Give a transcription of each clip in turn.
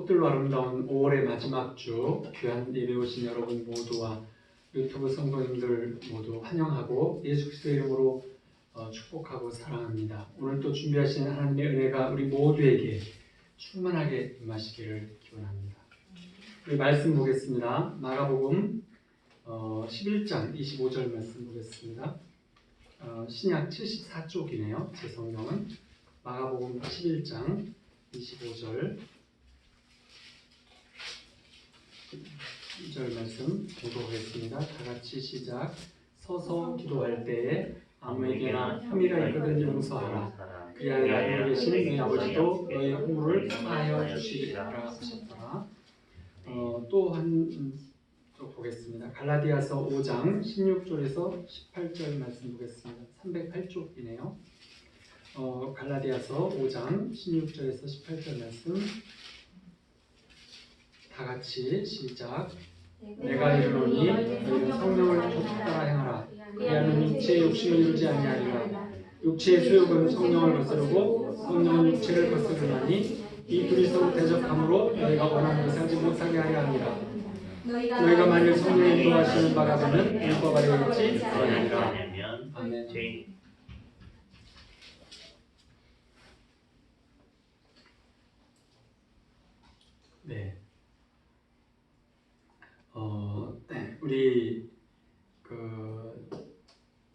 꽃들로 아름다운 5월의 마지막 주 귀한 예배 오신 여러분 모두와 유튜브 성도님들 모두 환영하고 예수 그리스도의 이름으로 축복하고 사랑합니다. 오늘 또 준비하신 하나님의 은혜가 우리 모두에게 충만하게 임하시기를 기원합니다. 우리 말씀 보겠습니다. 마가복음 11장 25절 말씀 보겠습니다. 신약 74쪽이네요. 제 성경은 마가복음 11장 25절 1절 말씀 보도하겠습니다. 다같이 시작. 서서 기도할 때에 아무에게나 혐의가 있거든 용서하라. 그리하여 하늘에 계신 너희 아버지도 너희 허물을 사하여 주시리라 하셨더라. 또 한 쪽 보겠습니다. 갈라디아서 5장 16절에서 18절 말씀 보겠습니다. 308쪽이네요. 갈라디아서 5장 16절에서 18절 말씀 다같이 시작. 내가 이르노니 너희는 성령을 쫓따라 행하라. 그리하면 육체의 욕심을 이루지 아니하리라. 육체의 수욕은 성령을 거스르고 성령은 육체를 거스르나니 이 둘이 서로 대적함으로 너희가 원하는 것을 하지 못하게 하려 함이라. 너희가 만일 성령이 인도하시는 바가 되면 율법 아래에 있지 아니하리라. 아멘. 네. 우리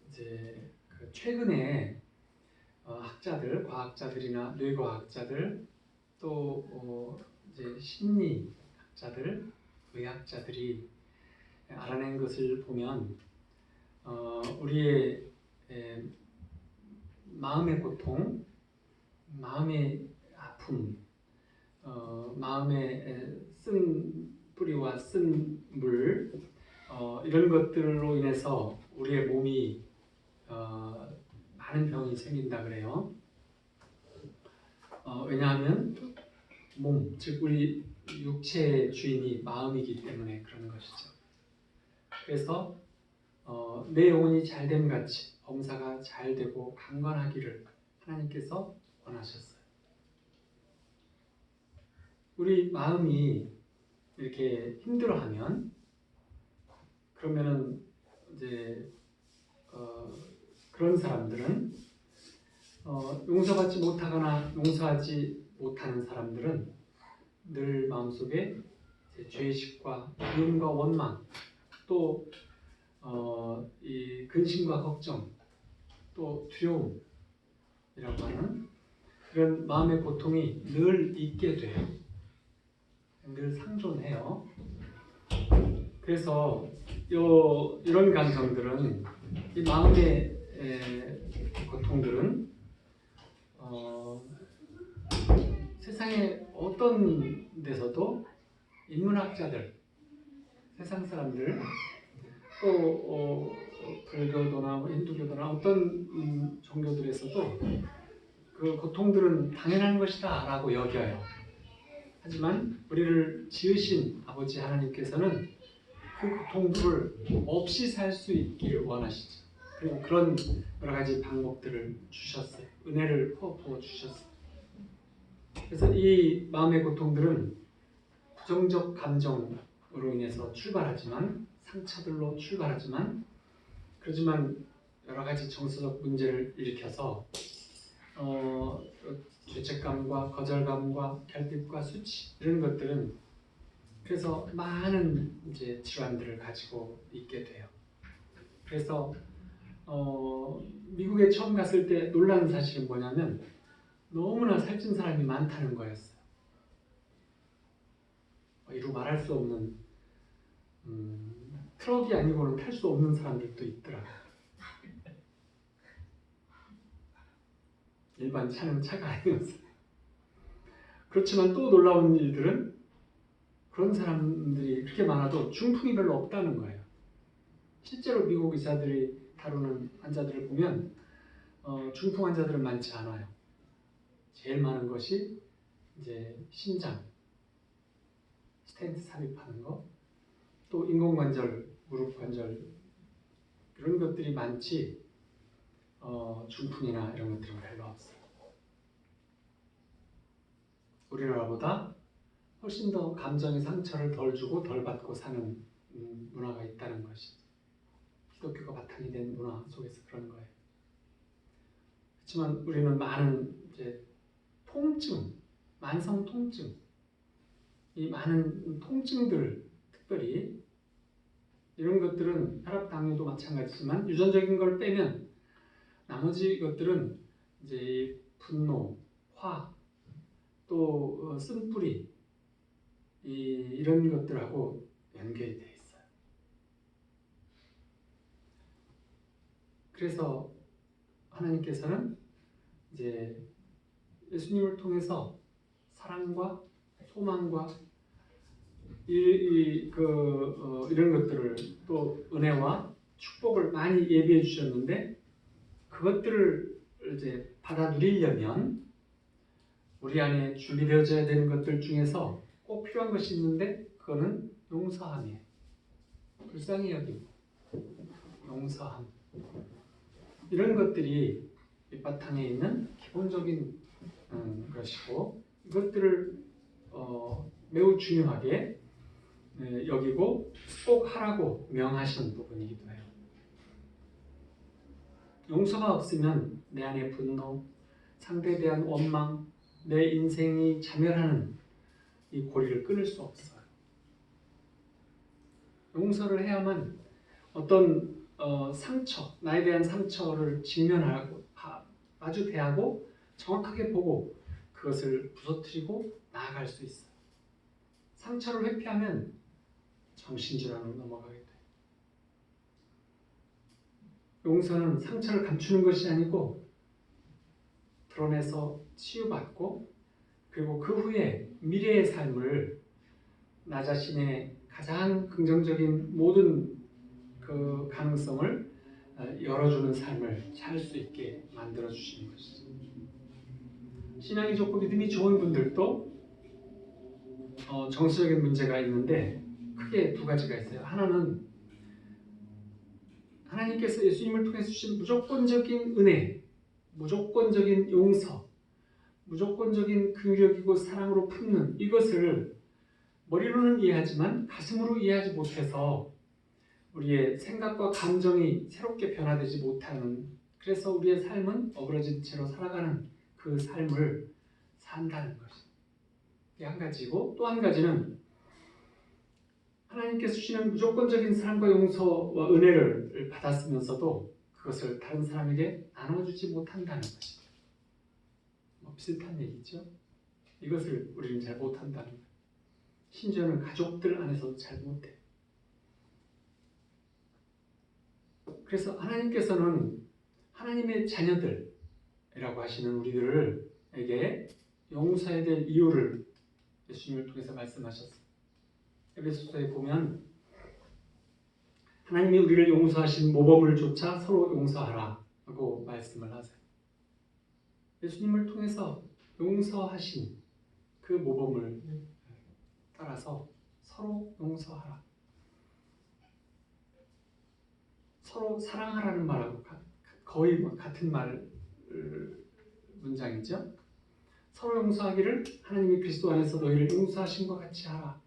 이제 최근에 학자들, 과학자들이나 뇌과학자들 또 이제 심리학자들, 의학자들이 알아낸 것을 보면 우리의 마음의 고통, 마음의 아픔, 마음의 쓴 뿌리와 쓴 물 이런 것들로 인해서 우리의 몸이 많은 병이 생긴다 그래요. 왜냐하면 몸, 즉 우리 육체의 주인이 마음이기 때문에 그런 것이죠. 그래서 내 영혼이 잘됨 같이 범사가 잘되고 강건하기를 하나님께서 원하셨어요. 우리 마음이 이렇게 힘들어하면 그러면은 이제 그런 사람들은 용서받지 못하거나 용서하지 못하는 사람들은 늘 마음속에 죄의식과 미움과 원망, 또 이 근심과 걱정, 또 두려움이라고 하는 그런 마음의 고통이 늘 있게 돼요. 늘 상존해요. 그래서 이런 감정들은, 이 마음의 고통들은 세상의 어떤 데서도 인문학자들, 세상 사람들, 또 불교도나 힌두교도나 어떤 종교들에서도 그 고통들은 당연한 것이다 라고 여겨요. 하지만 우리를 지으신 아버지 하나님께서는 그 고통들을 없이 살 수 있기를 원하시죠. 그리고 그런 여러 가지 방법들을 주셨어요. 은혜를 부어 주셨어요. 그래서 이 마음의 고통들은 부정적 감정으로 인해서 출발하지만, 상처들로 출발하지만, 그렇지만 여러 가지 정서적 문제를 일으켜서 죄책감과 거절감과 결핍과 수치 이런 것들은 그래서 많은 이제 질환들을 가지고 있게 돼요. 그래서 미국에 처음 갔을 때 놀란 사실은 뭐냐면 너무나 살찐 사람이 많다는 거였어요. 이루 말할 수 없는 트럭이 아니고는 탈 수 없는 사람들도 있더라고요. 일반 차는 차가 아니었어요. 그렇지만 또 놀라운 일들은 그런 사람들이 그렇게 많아도 중풍이 별로 없다는 거예요. 실제로 미국 의사들이 다루는 환자들을 보면 중풍 환자들은 많지 않아요. 제일 많은 것이 이제 심장, 스텐트 삽입하는 거, 또 인공관절, 무릎 관절 이런 것들이 많지 중풍이나 이런 것들은 별로 없어요. 우리나라보다 훨씬 더 감정의 상처를 덜 주고 덜 받고 사는 문화가 있다는 것이 기독교가 바탕이 된 문화 속에서 그런 거예요. 그렇지만 우리는 많은 이제 통증, 만성 통증, 이 많은 통증들, 특별히 이런 것들은 혈압, 당뇨도 마찬가지지만 유전적인 걸 빼면 나머지 것들은 이제 분노, 화, 또 쓴뿌리 이런 것들하고 연결이 되어 있어요. 그래서 하나님께서는 이제 예수님을 통해서 사랑과 소망과 이런 것들을 또 은혜와 축복을 많이 예비해 주셨는데 그것들을 이제 받아 누리려면 우리 안에 준비되어져야 되는 것들 중에서 꼭 필요한 것이 있는데 그거는 용서함이에요. 불쌍히 여김, 용서함 이런 것들이 밑바탕에 있는 기본적인 것이고 이것들을 매우 중요하게 여기고 꼭 하라고 명하신 부분이기도 해요. 용서가 없으면 내 안에 분노, 상대에 대한 원망, 내 인생이 자멸하는 이 고리를 끊을 수 없어요. 용서를 해야만 어떤 상처, 나에 대한 상처를 직면하고 마주 대하고 정확하게 보고 그것을 부서뜨리고 나아갈 수 있어요. 상처를 회피하면 정신질환으로 넘어가게 돼요. 용서는 상처를 감추는 것이 아니고 드러내서 치유받고 그리고 그 후에 미래의 삶을 나 자신의 가장 긍정적인 모든 그 가능성을 열어주는 삶을 살 수 있게 만들어주시는 것이죠. 신앙이 좋고 믿음이 좋은 분들도 정서적인 문제가 있는데 크게 두 가지가 있어요. 하나는 하나님께서 예수님을 통해서 주신 무조건적인 은혜, 무조건적인 용서, 무조건적인 긍휼이고 사랑으로 품는 이것을 머리로는 이해하지만 가슴으로 이해하지 못해서 우리의 생각과 감정이 새롭게 변화되지 못하는, 그래서 우리의 삶은 어그러진 채로 살아가는 그 삶을 산다는 것이 한 가지고, 또 한 가지는 하나님께서 주시는 무조건적인 사랑과 용서와 은혜를 받았으면서도 그것을 다른 사람에게 나눠주지 못한다는 것입니다. 비슷한 얘기죠. 이것을 우리는 잘 못한다는 거예요. 심지어는 가족들 안에서도 잘 못해요. 그래서 하나님께서는 하나님의 자녀들이라고 하시는 우리들에게 용서해야 될 이유를 예수님을 통해서 말씀하셨어요. 에베소서에 보면 하나님이 우리를 용서하신 모범을 좇아 서로 용서하라 하고 말씀을 하세요. 예수님을 통해서 용서하신 그 모범을 따라서 서로 용서하라. 서로 사랑하라는 말하고 거의 같은 문장이죠. 서로 용서하기를 하나님이 그리스도 안에서 너희를 용서하신 것 같이 하라.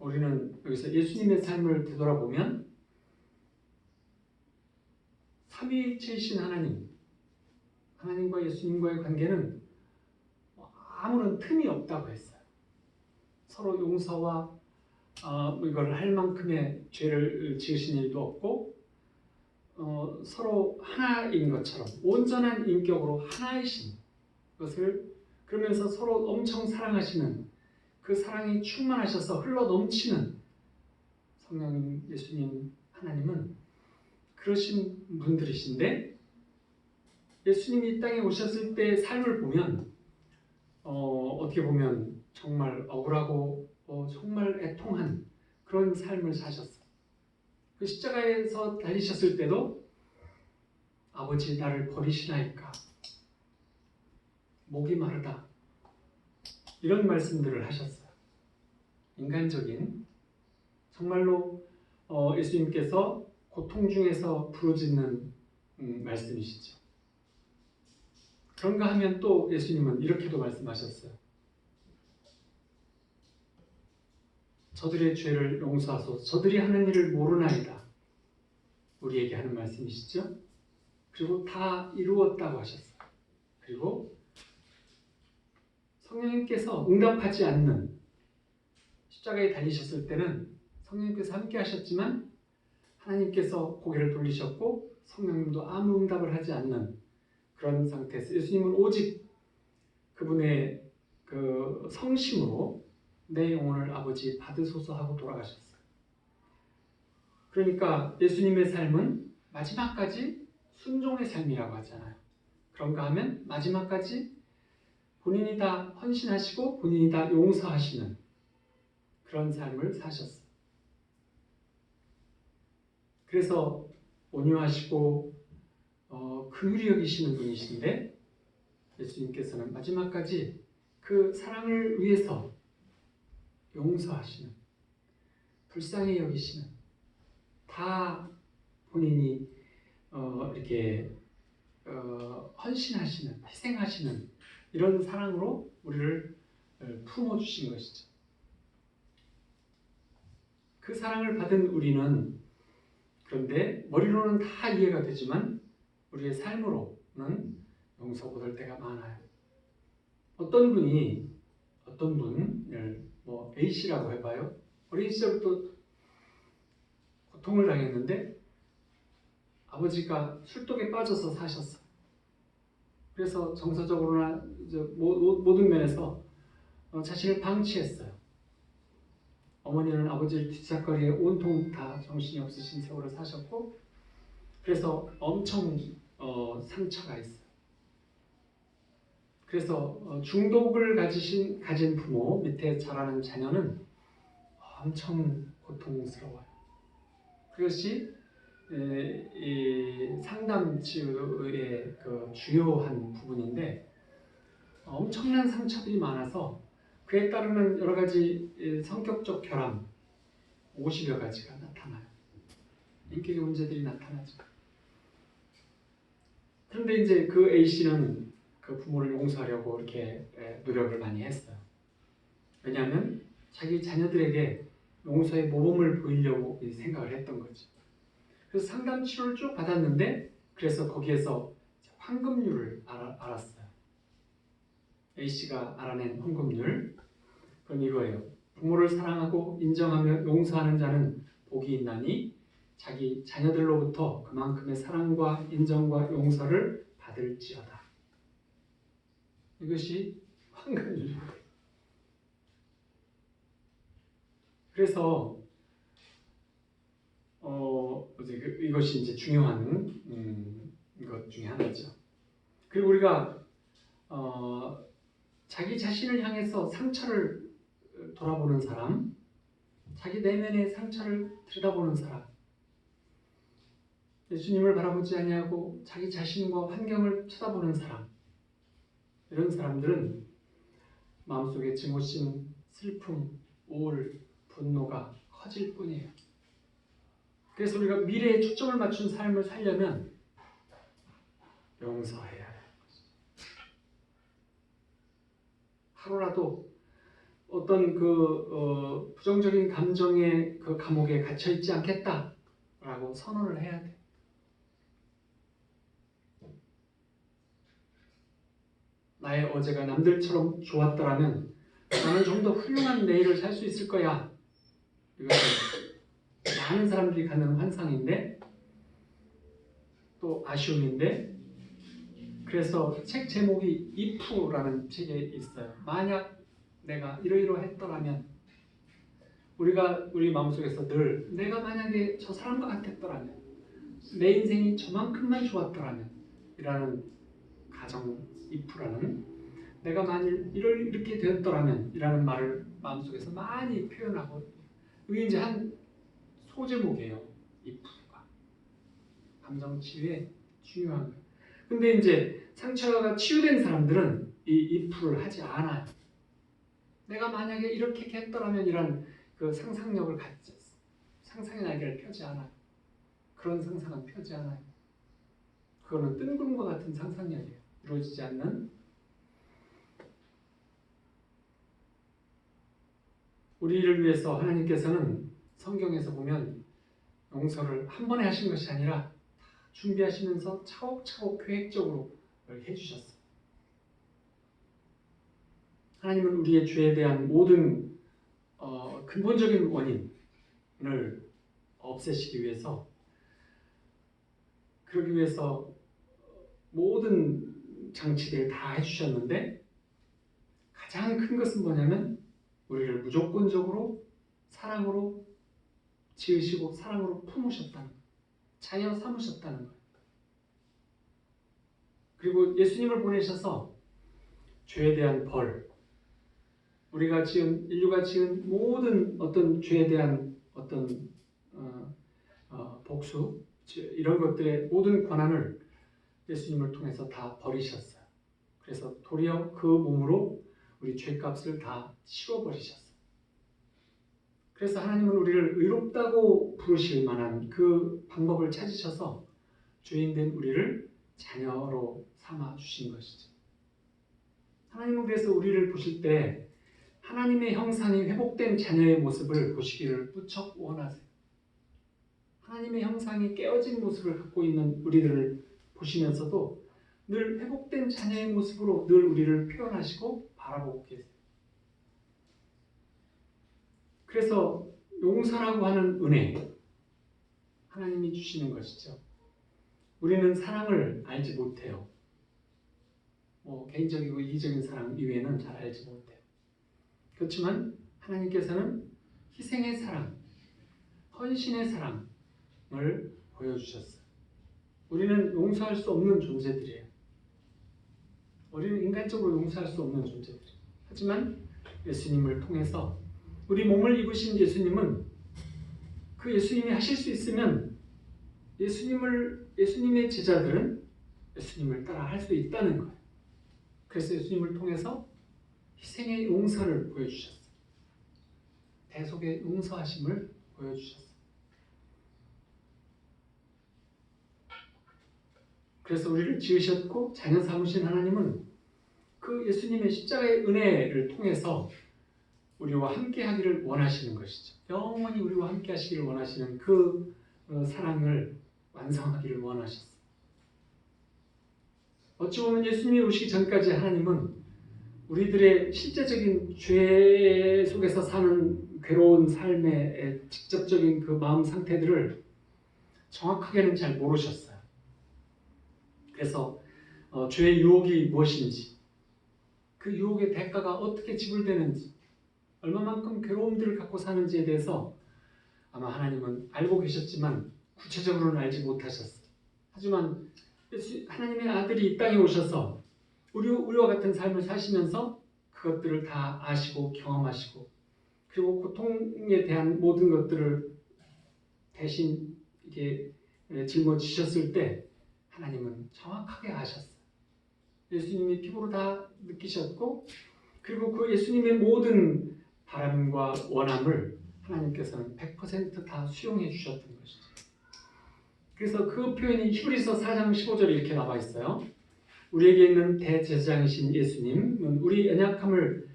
우리는 여기서 예수님의 삶을 되돌아보면 삼위일체이신 하나님과 예수님과의 관계는 아무런 틈이 없다고 했어요. 서로 용서와 이걸 할 만큼의 죄를 지으신 일도 없고 서로 하나인 것처럼 온전한 인격으로 하나이신 것을, 그러면서 서로 엄청 사랑하시는 그 사랑이 충만하셔서 흘러 넘치는 성령 예수님 하나님은 그러신 분들이신데, 예수님이 이 땅에 오셨을 때의 삶을 보면 어떻게 보면 정말 억울하고 정말 애통한 그런 삶을 사셨어요. 그 십자가에서 달리셨을 때도 아버지 나를 버리시나이까, 목이 마르다, 이런 말씀들을 하셨어요. 인간적인, 정말로 예수님께서 고통 중에서 부르짖는 말씀이시죠. 그런가 하면 또 예수님은 이렇게도 말씀하셨어요. 저들의 죄를 용서하소서. 저들이 하는 일을 모르나이다. 우리에게 하는 말씀이시죠. 그리고 다 이루었다고 하셨어요. 그리고 성령님께서 응답하지 않는, 십자가에 달리셨을 때는 성령님께서 함께 하셨지만 하나님께서 고개를 돌리셨고 성령님도 아무 응답을 하지 않는 그런 상태에서 예수님은 오직 그분의 그 성심으로 내 영혼을 아버지 받으소서 하고 돌아가셨어요. 그러니까 예수님의 삶은 마지막까지 순종의 삶이라고 하잖아요. 그런가 하면 마지막까지 본인이 다 헌신하시고 본인이 다 용서하시는 그런 삶을 사셨어요. 그래서 온유하시고 긍휼히 여기시는 분이신데 예수님께서는 마지막까지 그 사랑을 위해서 용서하시는, 불쌍히 여기시는, 다 본인이 이렇게 헌신하시는, 희생하시는 이런 사랑으로 우리를 품어주신 것이죠. 그 사랑을 받은 우리는 그런데 머리로는 다 이해가 되지만 우리의 삶으로는 용서 못할 때가 많아요. 어떤 분을 뭐 A씨라고 해봐요. 어린 시절부터 고통을 당했는데 아버지가 술독에 빠져서 사셨어요. 그래서 정서적으로나 모든 면에서 자신을 방치했어요. 어머니는 아버지를 뒷사거리에 온통 다 정신이 없으신 세월을 사셨고, 그래서 엄청 상처가 있어요. 그래서 중독을 가진 부모 밑에 자라는 자녀는 엄청 고통스러워요. 그것이 이 상담치유의 그 주요한 부분인데 엄청난 상처들이 많아서 그에 따르는 여러 가지 성격적 결함 50여 가지가 나타나요. 인격의 문제들이 나타나죠. 그런데 이제 그 A씨는 그 부모를 용서하려고 이렇게 노력을 많이 했어요. 왜냐하면 자기 자녀들에게 용서의 모범을 보이려고 생각을 했던 거죠. 그래서 상담 치료를 쭉 받았는데 그래서 거기에서 황금률을 알았어요. A씨가 알아낸 황금률, 그건 이거예요. 부모를 사랑하고 인정하며 용서하는 자는 복이 있나니 자기 자녀들로부터 그만큼의 사랑과 인정과 용서를 받을지어다. 이것이 황금률입니다. 그래서 이것이 이제 중요한 것 중에 하나죠. 그리고 우리가 자기 자신을 향해서 상처를 돌아보는 사람, 자기 내면의 상처를 들여다보는 사람, 예수님을 바라보지 아니하고 자기 자신과 환경을 쳐다보는 사람, 이런 사람들은 마음속에 증오심, 슬픔, 우울, 분노가 커질 뿐이에요. 그래서 우리가 미래에 초점을 맞춘 삶을 살려면 용서해야 해요. 하루라도 어떤 부정적인 감정의 그 감옥에 갇혀 있지 않겠다라고 선언을 해야 돼. 나의 어제가 남들처럼 좋았더라면 나는 좀 더 훌륭한 내일을 살 수 있을 거야. 이것은 많은 사람들이 갖는 환상인데 또 아쉬움인데, 그래서 책 제목이 if라는 책에 있어요. 만약 내가 이러이러했더라면, 우리 마음속에서 늘 내가 만약에 저 사람과 같았더라면, 내 인생이 저만큼만 좋았더라면 이라는 가정 if라는, 내가 만일 이렇게 되었더라면 이라는 말을 마음속에서 많이 표현하고, 이게 이제 한 소제목이에요. if가 감정 치유에 중요한 거예요. 근데 이제 상처가 치유된 사람들은 이 if를 하지 않아요. 내가 만약에 이렇게 했더라면 이런 그 상상력을 갖지, 상상의 날개를 펴지 않아요. 그런 상상은 펴지 않아요. 그거는 뜬구름과 같은 상상력이에요. 이루어지지 않는 우리를 위해서 하나님께서는 성경에서 보면 용서를 한 번에 하신 것이 아니라 준비하시면서 차곡차곡 계획적으로 해주셨어요. 하나님은 우리의 죄에 대한 모든 근본적인 원인을 없애시기 위해서, 그러기 위해서 모든 장치들을 다 해주셨는데, 가장 큰 것은 뭐냐면 우리를 무조건적으로 사랑으로 지으시고 사랑으로 품으셨다는 거예요. 자녀 삼으셨다는 거예요. 그리고 예수님을 보내셔서 죄에 대한 벌, 인류가 지은 모든 어떤 죄에 대한 어떤 복수, 이런 것들의 모든 권한을 예수님을 통해서 다 버리셨어요. 그래서 도리어 그 몸으로 우리 죄값을 다 치워버리셨어요. 그래서 하나님은 우리를 의롭다고 부르실 만한 그 방법을 찾으셔서 죄인된 우리를 자녀로 삼아 주신 것이죠. 하나님은 그래서 우리를 보실 때 하나님의 형상이 회복된 자녀의 모습을 보시기를 무척 원하세요. 하나님의 형상이 깨어진 모습을 갖고 있는 우리들을 보시면서도 늘 회복된 자녀의 모습으로 늘 우리를 표현하시고 바라보고 계세요. 그래서 용서라고 하는 은혜, 하나님이 주시는 것이죠. 우리는 사랑을 알지 못해요. 개인적이고 이기적인 사랑 이외에는 잘 알지 못해요. 그렇지만 하나님께서는 희생의 사랑, 헌신의 사랑을 보여주셨어요. 우리는 용서할 수 없는 존재들이에요. 우리는 인간적으로 용서할 수 없는 존재들이에요. 하지만 예수님을 통해서 우리 몸을 입으신 예수님은, 그 예수님이 하실 수 있으면 예수님의 제자들은 예수님을 따라 할 수 있다는 거예요. 그래서 예수님을 통해서 희생의 용서를 보여주셨어요. 대속의 용서하심을 보여주셨어요. 그래서 우리를 지으셨고 자녀 삼으신 하나님은 그 예수님의 십자가의 은혜를 통해서 우리와 함께 하기를 원하시는 것이죠. 영원히 우리와 함께 하시기를 원하시는 그 사랑을 완성하기를 원하셨어요. 어찌 보면 예수님이 오시기 전까지 하나님은 우리들의 실제적인 죄 속에서 사는 괴로운 삶의 직접적인 그 마음 상태들을 정확하게는 잘 모르셨어요. 그래서 죄의 유혹이 무엇인지, 그 유혹의 대가가 어떻게 지불되는지, 얼마만큼 괴로움들을 갖고 사는지에 대해서 아마 하나님은 알고 계셨지만 구체적으로는 알지 못하셨어요. 하지만 하나님의 아들이 이 땅에 오셔서 우리와 같은 삶을 사시면서 그것들을 다 아시고 경험하시고, 그리고 고통에 대한 모든 것들을 대신 이렇게 짊어지셨을 때 하나님은 정확하게 아셨어요. 예수님이 피부로 다 느끼셨고, 그리고 그 예수님의 모든 바람과 원함을 하나님께서는 100% 다 수용해 주셨던 것이죠. 그래서 그 표현이 히브리서 4장 15절에 이렇게 나와 있어요. 우리에게 있는 대제사장이신 예수님은 우리 연약함을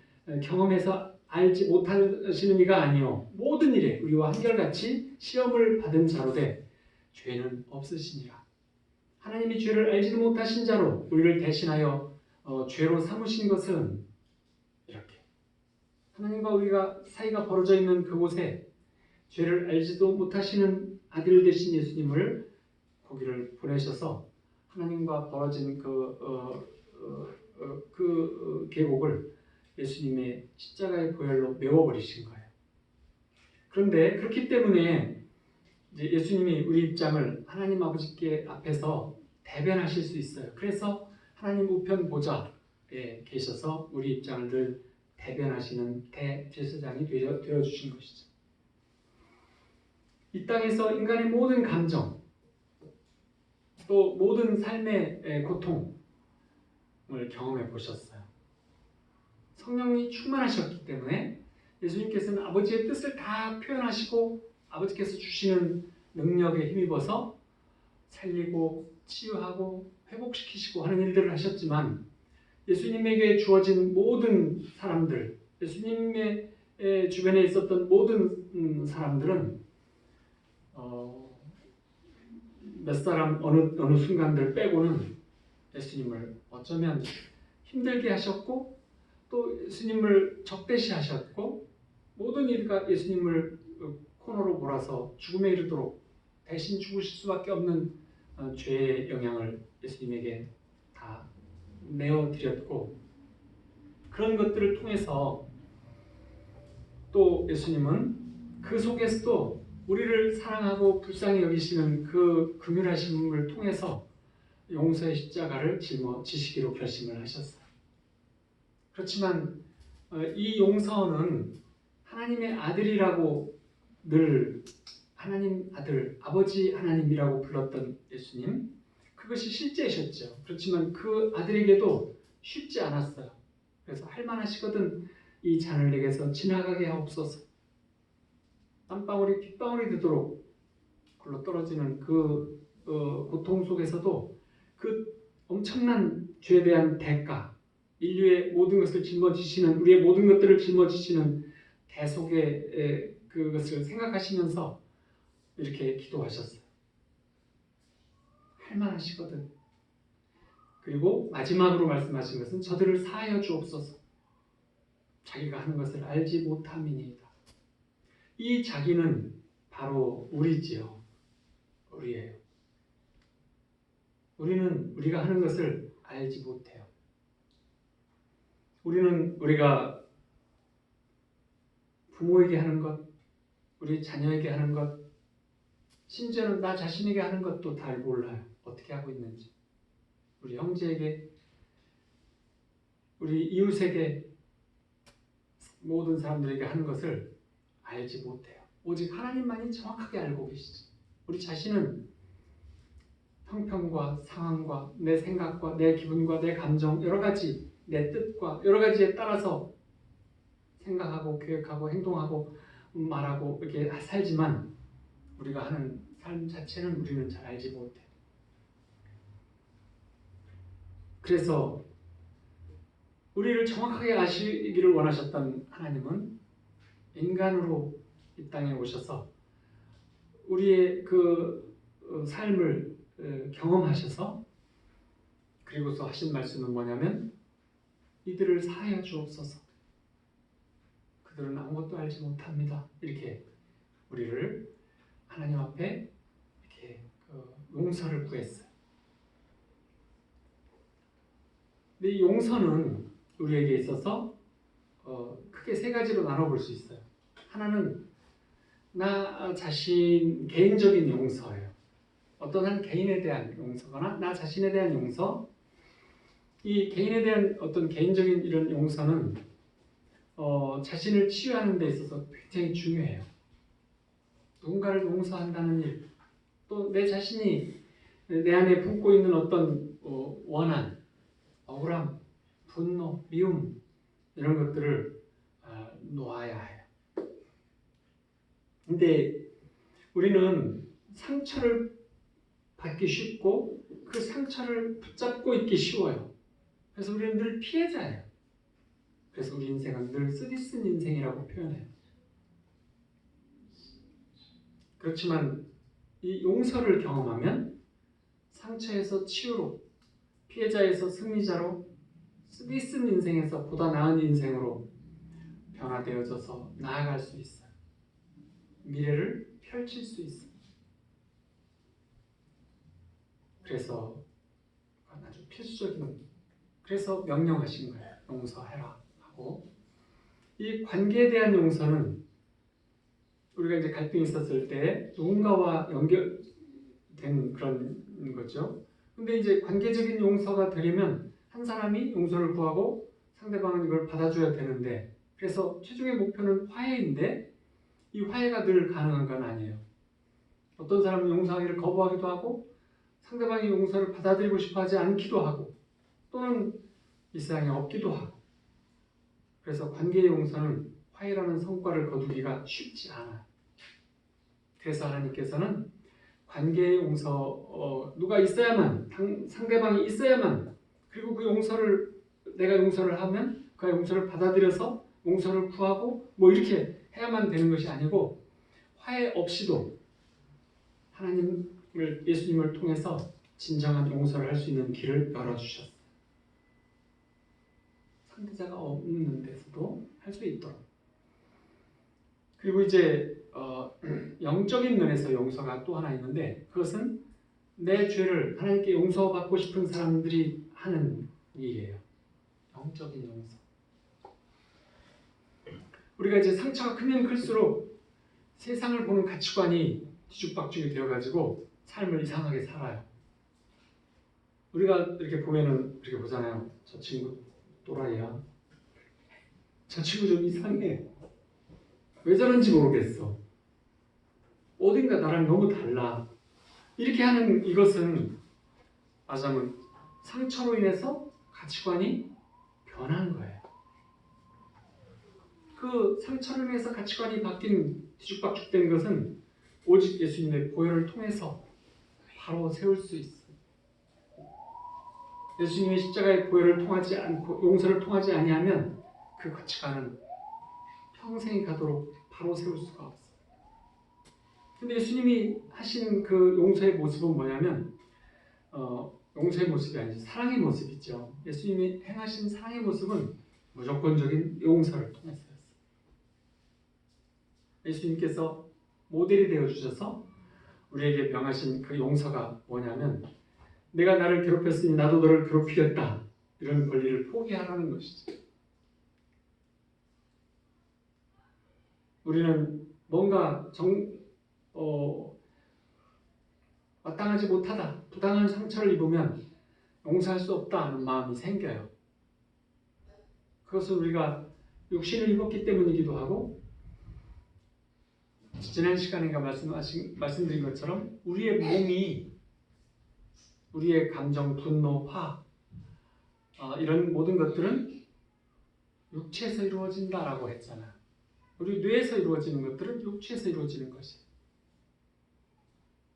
경험해서 알지 못하시는 이가 아니요 모든 일에 우리와 한결같이 시험을 받은 자로되 죄는 없으시니라. 하나님이 죄를 알지도 못하신 자로 우리를 대신하여 죄로 삼으신 것은, 이렇게 하나님과 우리가 사이가 벌어져 있는 그곳에 죄를 알지도 못하시는 아들 되신 예수님을 거기를 보내셔서 하나님과 벌어진 그 계곡을 예수님의 십자가의 보혈로 메워버리신 거예요. 그런데 그렇기 때문에 이제 예수님이 우리 입장을 하나님 아버지께 앞에서 대변하실 수 있어요. 그래서 하나님 우편 보좌에 계셔서 우리 입장을 늘 대변하시는 대제사장이 되어주신 것이죠. 이 땅에서 인간의 모든 감정, 또 모든 삶의 고통을 경험해 보셨어요. 성령이 충만하셨기 때문에 예수님께서는 아버지의 뜻을 다 표현하시고 아버지께서 주시는 능력에 힘입어서 살리고 치유하고 회복시키시고 하는 일들을 하셨지만 예수님에게 주어진 모든 사람들, 예수님의 주변에 있었던 모든 사람들은 몇 사람 어느 순간들 빼고는 예수님을 어쩌면 힘들게 하셨고 또 예수님을 적대시하셨고 모든 이가 예수님을 코너로 몰아서 죽음에 이르도록 대신 죽으실 수밖에 없는 죄의 영향을 예수님에게 다 내어드렸고 그런 것들을 통해서 또 예수님은 그 속에서도 우리를 사랑하고 불쌍히 여기시는 그 긍휼하심을 통해서 용서의 십자가를 짊어지시기로 결심을 하셨어요. 그렇지만 이 용서는 하나님의 아들이라고 늘 하나님 아들, 아버지 하나님이라고 불렀던 예수님, 그것이 실제이셨죠. 그렇지만 그 아들에게도 쉽지 않았어요. 그래서 할만하시거든 이 잔을 내게서 지나가게 하옵소서. 땀방울이 핏방울이 되도록 굴러 떨어지는 그 고통 속에서도 그 엄청난 죄에 대한 대가, 인류의 모든 것을 짊어지시는, 우리의 모든 것들을 짊어지시는 대속의 그것을 생각하시면서 이렇게 기도하셨어요. 할만하시거든. 그리고 마지막으로 말씀하신 것은 저들을 사하여 주옵소서. 자기가 하는 것을 알지 못함이니이다. 이 자기는 바로 우리지요. 우리예요. 우리는 우리가 하는 것을 알지 못해요. 우리는 우리가 부모에게 하는 것, 우리 자녀에게 하는 것, 심지어는 나 자신에게 하는 것도 잘 몰라요. 어떻게 하고 있는지. 우리 형제에게, 우리 이웃에게, 모든 사람들에게 하는 것을 알지 못해요. 오직 하나님만이 정확하게 알고 계시죠. 우리 자신은 형편과 상황과 내 생각과 내 기분과 내 감정, 여러 가지 내 뜻과 여러 가지에 따라서 생각하고 계획하고 행동하고 말하고 이렇게 살지만 우리가 하는 삶 자체는 우리는 잘 알지 못해요. 그래서 우리를 정확하게 아시기를 원하셨던 하나님은 인간으로 이 땅에 오셔서 우리의 그 삶을 경험하셔서 그리고서 하신 말씀은 뭐냐면 이들을 사하여 주옵소서. 그들은 아무것도 알지 못합니다. 이렇게 우리를 하나님 앞에 이렇게 용서를 구했어요. 근데 이 용서는 우리에게 있어서 크게 세 가지로 나눠볼 수 있어요. 하나는 나 자신 개인적인 용서예요. 어떤 한 개인에 대한 용서거나 나 자신에 대한 용서. 이 개인에 대한 어떤 개인적인 이런 용서는 자신을 치유하는 데 있어서 굉장히 중요해요. 누군가를 용서한다는 일, 또 내 자신이 내 안에 품고 있는 어떤 원한, 억울함, 분노, 미움 이런 것들을 놓아야 해요. 근데 우리는 상처를 받기 쉽고 그 상처를 붙잡고 있기 쉬워요. 그래서 우리는 늘 피해자예요. 그래서 우리 인생은 늘 쓰디쓴 인생이라고 표현해요. 그렇지만 이 용서를 경험하면 상처에서 치유로, 피해자에서 승리자로, 쓰디쓴 인생에서 보다 나은 인생으로 변화되어져서 나아갈 수 있어요. 미래를 펼칠 수 있어요. 그래서 아주 필수적인, 그래서 명령하신 거예요. 용서해라 하고. 이 관계에 대한 용서는 우리가 이제 갈등이 있었을 때 누군가와 연결된 그런 거죠. 근데 이제 관계적인 용서가 되려면 한 사람이 용서를 구하고 상대방은 이걸 받아줘야 되는데, 그래서 최종의 목표는 화해인데 이 화해가 늘 가능한 건 아니에요. 어떤 사람은 용서하기를 거부하기도 하고 상대방이 용서를 받아들이고 싶어 하지 않기도 하고 또는 이 세상에 없기도 하고. 그래서 관계의 용서는 화해라는 성과를 거두기가 쉽지 않아요. 그래서 하나님께서는 관계의 용서, 누가 있어야만, 상대방이 있어야만, 그리고 그 용서를 내가 용서를 하면 그 용서를 받아들여서 용서를 구하고 뭐 이렇게 해야만 되는 것이 아니고 화해 없이도 하나님을 예수님을 통해서 진정한 용서를 할 수 있는 길을 열어주셨어요. 상대자가 없는 데서도 할 수 있도록. 그리고 이제 영적인 면에서 용서가 또 하나 있는데 그것은 내 죄를 하나님께 용서받고 싶은 사람들이 하는 일이에요. 영적인 용서. 우리가 이제 상처가 크면 클수록 세상을 보는 가치관이 뒤죽박죽이 되어가지고 삶을 이상하게 살아요. 우리가 이렇게 보면은 이렇게 보잖아요. 저 친구 또라이야. 저 친구 좀 이상해. 왜 저런지 모르겠어. 어딘가 나랑 너무 달라. 이렇게 하는 이것은 말하자면 상처로 인해서 가치관이 변한 거예요. 그 상처로 인해서 가치관이 바뀐 뒤죽박죽된 것은 오직 예수님의 보혈을 통해서 바로 세울 수 있어요. 예수님의 십자가의 보혈을 통하지 않고 용서를 통하지 아니하면 그 가치관은 평생이 가도록 바로 세울 수가 없어요. 근데 예수님이 하신 그 용서의 모습은 뭐냐면 용서의 모습이 아니죠. 사랑의 모습이죠. 예수님이 행하신 사랑의 모습은 무조건적인 용서를 통해서였어요. 예수님께서 모델이 되어주셔서 우리에게 명하신 그 용서가 뭐냐면 내가 나를 괴롭혔으니 나도 너를 괴롭히겠다. 이런 권리를 포기하라는 것이죠. 우리는 뭔가 마땅하지 못하다, 부당한 상처를 입으면 용서할 수 없다는 마음이 생겨요. 그것은 우리가 육신을 입었기 때문이기도 하고 지난 시간에 말씀드린 것처럼 우리의 몸이 우리의 감정, 분노, 화 이런 모든 것들은 육체에서 이루어진다라고 했잖아요. 우리 뇌에서 이루어지는 것들은 육체에서 이루어지는 것이에요.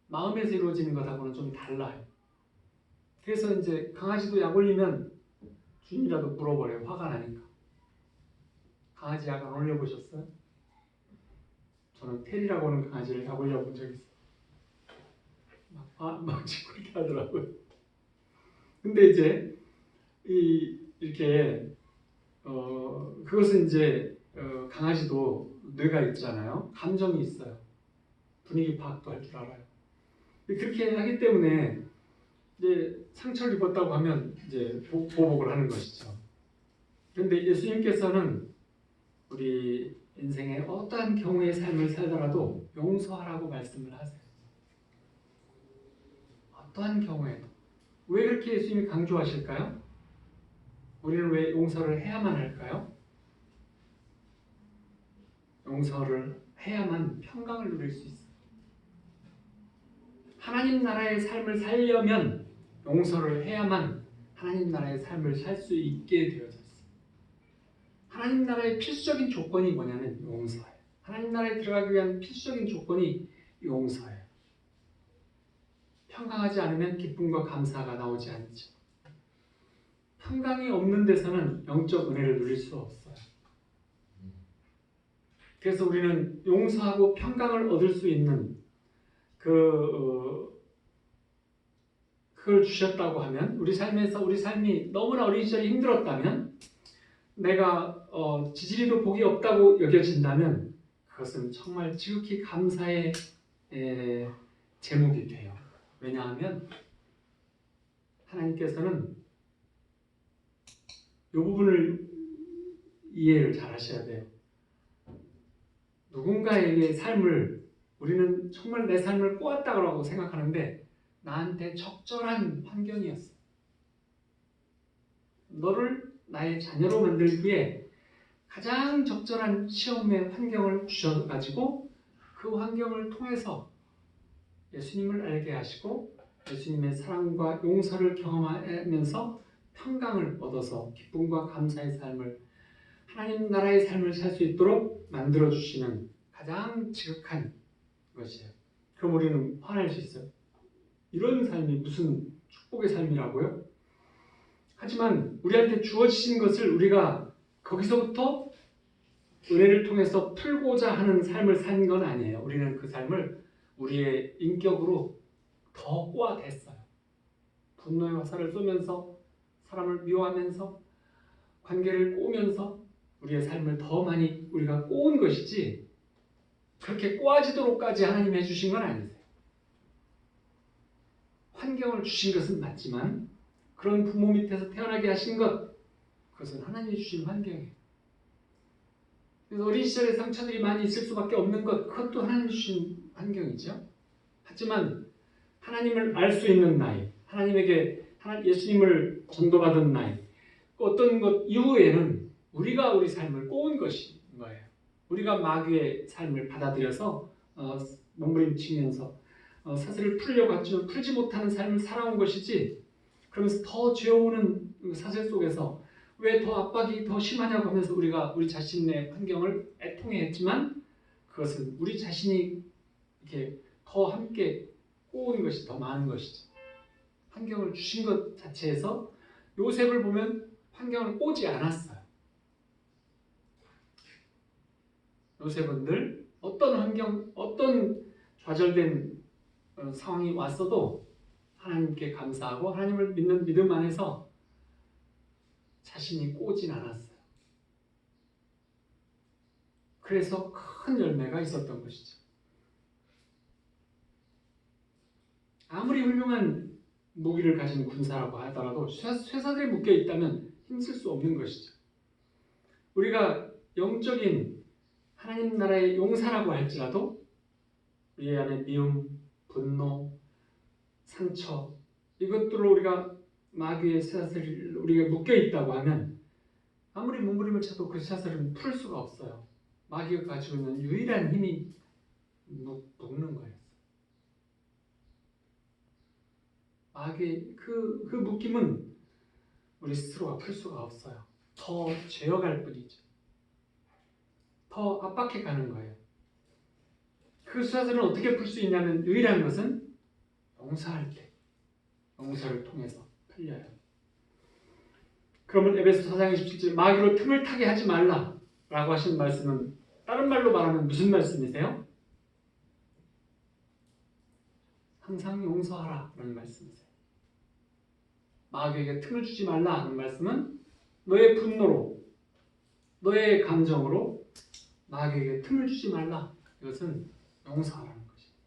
마음에서 이루어지는 것하고는 좀 달라요. 그래서 이제 강아지도 약 올리면 준이라도 물어버려요. 화가 나니까. 강아지 약 안 올려보셨어요? 저는 테리라고 하는 강아지를 약 올려본 적이 있어요. 막 그렇게 하더라고요. 근데 이제 이렇게 그것은 이제 강아지도 뇌가 있잖아요. 감정이 있어요. 분위기 파악도 할 줄 알아요. 그렇게 하기 때문에 이제 상처를 입었다고 하면 이제 보복을 하는 것이죠. 그런데 예수님께서는 우리 인생의 어떠한 경우의 삶을 살더라도 용서하라고 말씀을 하세요. 어떠한 경우에도. 왜 그렇게 예수님이 강조하실까요? 우리는 왜 용서를 해야만 할까요? 용서를 해야만 평강을 누릴 수 있어요. 하나님 나라의 삶을 살려면 용서를 해야만 하나님 나라의 삶을 살 수 있게 되어졌어요. 하나님 나라의 필수적인 조건이 뭐냐면 용서예요. 하나님 나라에 들어가기 위한 필수적인 조건이 용서예요. 평강하지 않으면 기쁨과 감사가 나오지 않죠. 평강이 없는 데서는 영적 은혜를 누릴 수 없어요. 그래서 우리는 용서하고 평강을 얻을 수 있는 그걸 주셨다고 하면 우리 삶이 너무나 어린 시절이 힘들었다면 내가 지지리도 복이 없다고 여겨진다면 그것은 정말 지극히 감사의 제목이 돼요. 왜냐하면 하나님께서는 이 부분을 이해를 잘 하셔야 돼요. 누군가에게 삶을 우리는 정말 내 삶을 꼬았다고 생각하는데 나한테 적절한 환경이었어. 너를 나의 자녀로 만들기 위해 가장 적절한 시험의 환경을 주셔가지고 그 환경을 통해서 예수님을 알게 하시고 예수님의 사랑과 용서를 경험하면서 평강을 얻어서 기쁨과 감사의 삶을 하나님 나라의 삶을 살 수 있도록 만들어주시는 가장 지극한 것이에요. 그럼 우리는 화낼 수 있어요. 이런 삶이 무슨 축복의 삶이라고요? 하지만 우리한테 주어지신 것을 우리가 거기서부터 은혜를 통해서 풀고자 하는 삶을 산 건 아니에요. 우리는 그 삶을 우리의 인격으로 더 꼬아댔어요. 분노의 화살을 쏘면서 사람을 미워하면서 관계를 꼬면서 우리의 삶을 더 많이 우리가 꼬은 것이지 그렇게 꼬아지도록까지 하나님이 해주신 건 아니세요. 환경을 주신 것은 맞지만 그런 부모 밑에서 태어나게 하신 것, 그것은 하나님이 주신 환경이에요. 그래서 어린 시절에 상처들이 많이 있을 수밖에 없는 것, 그것도 하나님이 주신 환경이죠. 하지만 하나님을 알 수 있는 나이, 하나님에게 예수님을 전도받은 나이, 어떤 것 이후에는 우리가 우리 삶을 꼬은 것인 거예요. 우리가 마귀의 삶을 받아들여서 몸부림치면서 사슬을 풀려고 하지만 풀지 못하는 삶을 살아온 것이지, 그러면서 더 죄어오는 사슬 속에서 왜 더 압박이 더 심하냐고 하면서 우리가 우리 자신의 환경을 애통해했지만 그것은 우리 자신이 이렇게 더 함께 꼬은 것이 더 많은 것이지. 환경을 주신 것 자체에서 요셉을 보면 환경을 꼬지 않았어요. 요셉은 늘 어떤 환경, 어떤 좌절된 상황이 왔어도 하나님께 감사하고 하나님을 믿는 믿음 안에서 자신이 꼬진 않았어요. 그래서 큰 열매가 있었던 것이죠. 아무리 훌륭한 무기를 가진 군사라고 하더라도 쇠사슬에 묶여 있다면 힘쓸 수 없는 것이죠. 우리가 영적인 하나님 나라의 용사라고 할지라도 우리 안에 미움, 분노, 상처, 이것들로 우리가 마귀의 쇠사슬에 우리가 묶여 있다고 하면 아무리 몸부림을 쳐도 그 쇠사슬은 풀 수가 없어요. 마귀가 가지고 있는 유일한 힘이 묶는 거예요. 마귀의 그 묶임은 우리 스스로가 풀 수가 없어요. 더 죄어갈 뿐이죠. 더 압박해 가는 거예요. 그 쇠사슬은 어떻게 풀 수 있냐면 유일한 것은 용서할 때, 용서를 통해서 풀려요. 그러면 에베소 4장 27절 마귀로 틈을 타게 하지 말라라고 하신 말씀은 다른 말로 말하면 무슨 말씀이세요? 항상 용서하라라는 말씀이세요. 마귀에게 틈을 주지 말라는 말씀은 너의 분노로, 너의 감정으로 마귀에게 틈을 주지 말라. 이것은 용서하라는 것입니다.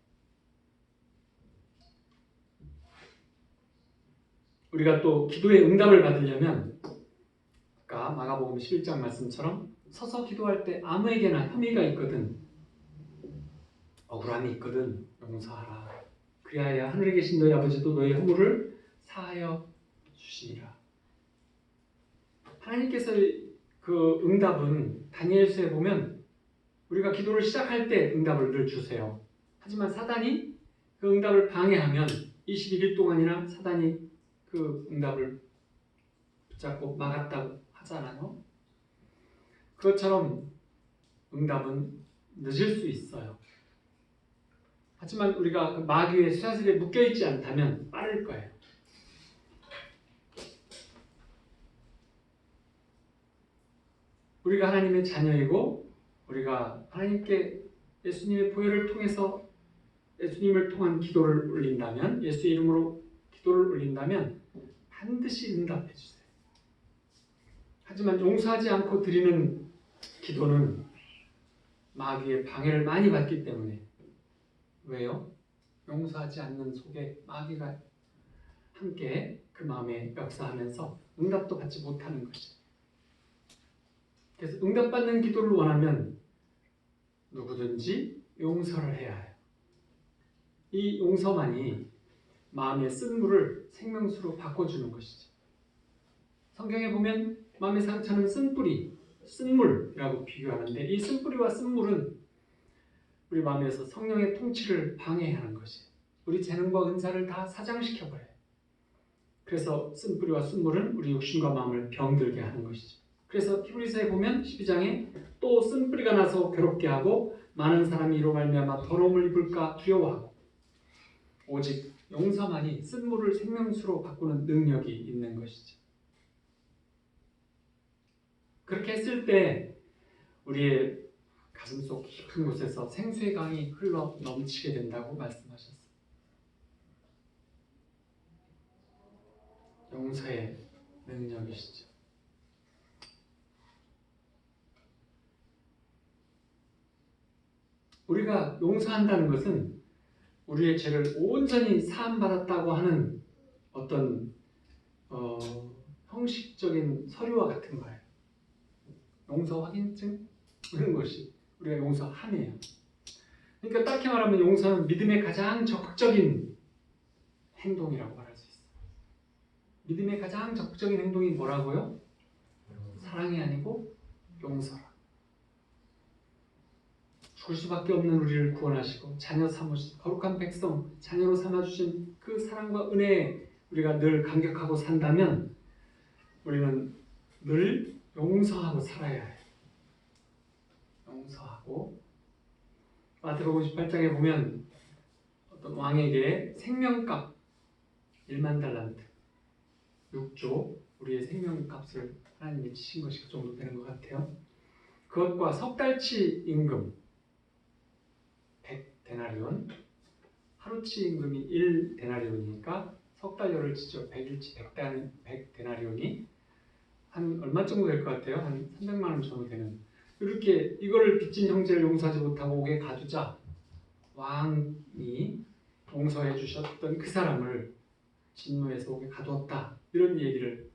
우리가 또 기도의 응답을 받으려면 아까 마가복음 11장 말씀처럼 서서 기도할 때 아무에게나 혐의가 있거든, 억울함이 있거든 용서하라. 그리하여 하늘에 계신 너희 아버지도 너희 허물을 사하여 주시니라. 하나님께서 그 응답은 다니엘서에 보면 우리가 기도를 시작할 때 응답을 늘 주세요. 하지만 사단이 그 응답을 방해하면 21일 동안이나 사단이 그 응답을 붙잡고 막았다고 하잖아요. 그것처럼 응답은 늦을 수 있어요. 하지만 우리가 그 마귀의 쇠사슬에 묶여있지 않다면 빠를 거예요. 우리가 하나님의 자녀이고 우리가 하나님께 예수님의 보혈을 통해서 예수님을 통한 기도를 올린다면, 예수의 이름으로 기도를 올린다면 반드시 응답해 주세요. 하지만 용서하지 않고 드리는 기도는 마귀의 방해를 많이 받기 때문에, 왜요? 용서하지 않는 속에 마귀가 함께 그 마음에 역사하면서 응답도 받지 못하는 것이죠. 그래서 응답받는 기도를 원하면 누구든지 용서를 해야 해요. 이 용서만이 마음의 쓴물을 생명수로 바꿔주는 것이죠. 성경에 보면 마음의 상처는 쓴뿌리, 쓴물이라고 비교하는데, 이 쓴뿌리와 쓴물은 우리 마음에서 성령의 통치를 방해하는 것이에요. 우리 재능과 은사를 다 사장시켜버려요. 그래서 쓴뿌리와 쓴물은 우리 육신과 마음을 병들게 하는 것이죠. 그래서 히브리서에 보면 12장에 또 쓴뿌리가 나서 괴롭게 하고 많은 사람이 이로 말미암아 더러움을 입을까 두려워하고, 오직 용서만이 쓴물을 생명수로 바꾸는 능력이 있는 것이죠. 그렇게 했을 때 우리의 가슴속 깊은 곳에서 생수의 강이 흘러 넘치게 된다고 말씀하셨어요. 용서의 능력이시죠. 우리가 용서한다는 것은 우리의 죄를 온전히 사함받았다고 하는 어떤 형식적인 서류와 같은 거예요. 용서 확인증? 이런 것이 우리가 용서함이에요. 그러니까 딱히 말하면 용서는 믿음의 가장 적극적인 행동이라고 말할 수 있어요. 믿음의 가장 적극적인 행동이 뭐라고요? 사랑이 아니고 용서라. 죽을 수밖에 없는 우리를 구원하시고 자녀 삼으신 거룩한 백성, 자녀로 삼아주신 그 사랑과 은혜에 우리가 늘 감격하고 산다면 우리는 늘 용서하고 살아야 해요. 용서하고 마태복음 18장에 보면 어떤 왕에게 생명값 1만 달란트 6조 우리의 생명값을 하나님이 치신 것이 그 정도 되는 것 같아요. 그것과 석 달치 임금 100데나리온 하루치 임금이 1데나리온이니까 석 달러를 치죠. 100일치 100데나리온이 한 얼마 정도 될 것 같아요? 한 300만 원 정도 되는. 이렇게 이거를 빚진 형제를 용서하지 못하고 옥에 가두자 왕이 용서해 주셨던 그 사람을 진노해서 옥에 가두었다. 이런 얘기를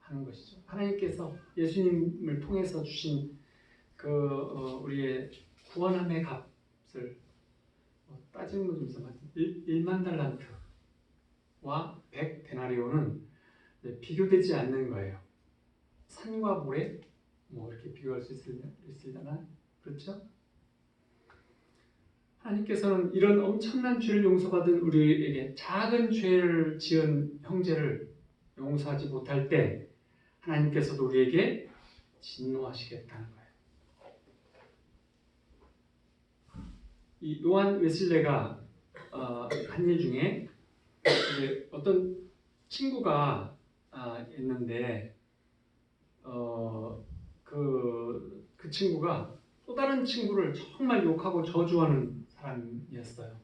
하는 것이죠. 하나님께서 예수님을 통해서 주신 우리의 구원함의 값을 따지는 것 중에서 1만 달란트와 100데나리온은 비교되지 않는 거예요. 산과 물에 이렇게 비교할 수 있으려나? 그렇죠? 하나님께서는 이런 엄청난 죄를 용서받은 우리에게 작은 죄를 지은 형제를 용서하지 못할 때 하나님께서도 우리에게 진노하시겠다는 거예요. 이 요한 웨슬레가 한 일 중에 어떤 친구가 있는데 그 친구가 또 다른 친구를 정말 욕하고 저주하는 사람이었어요.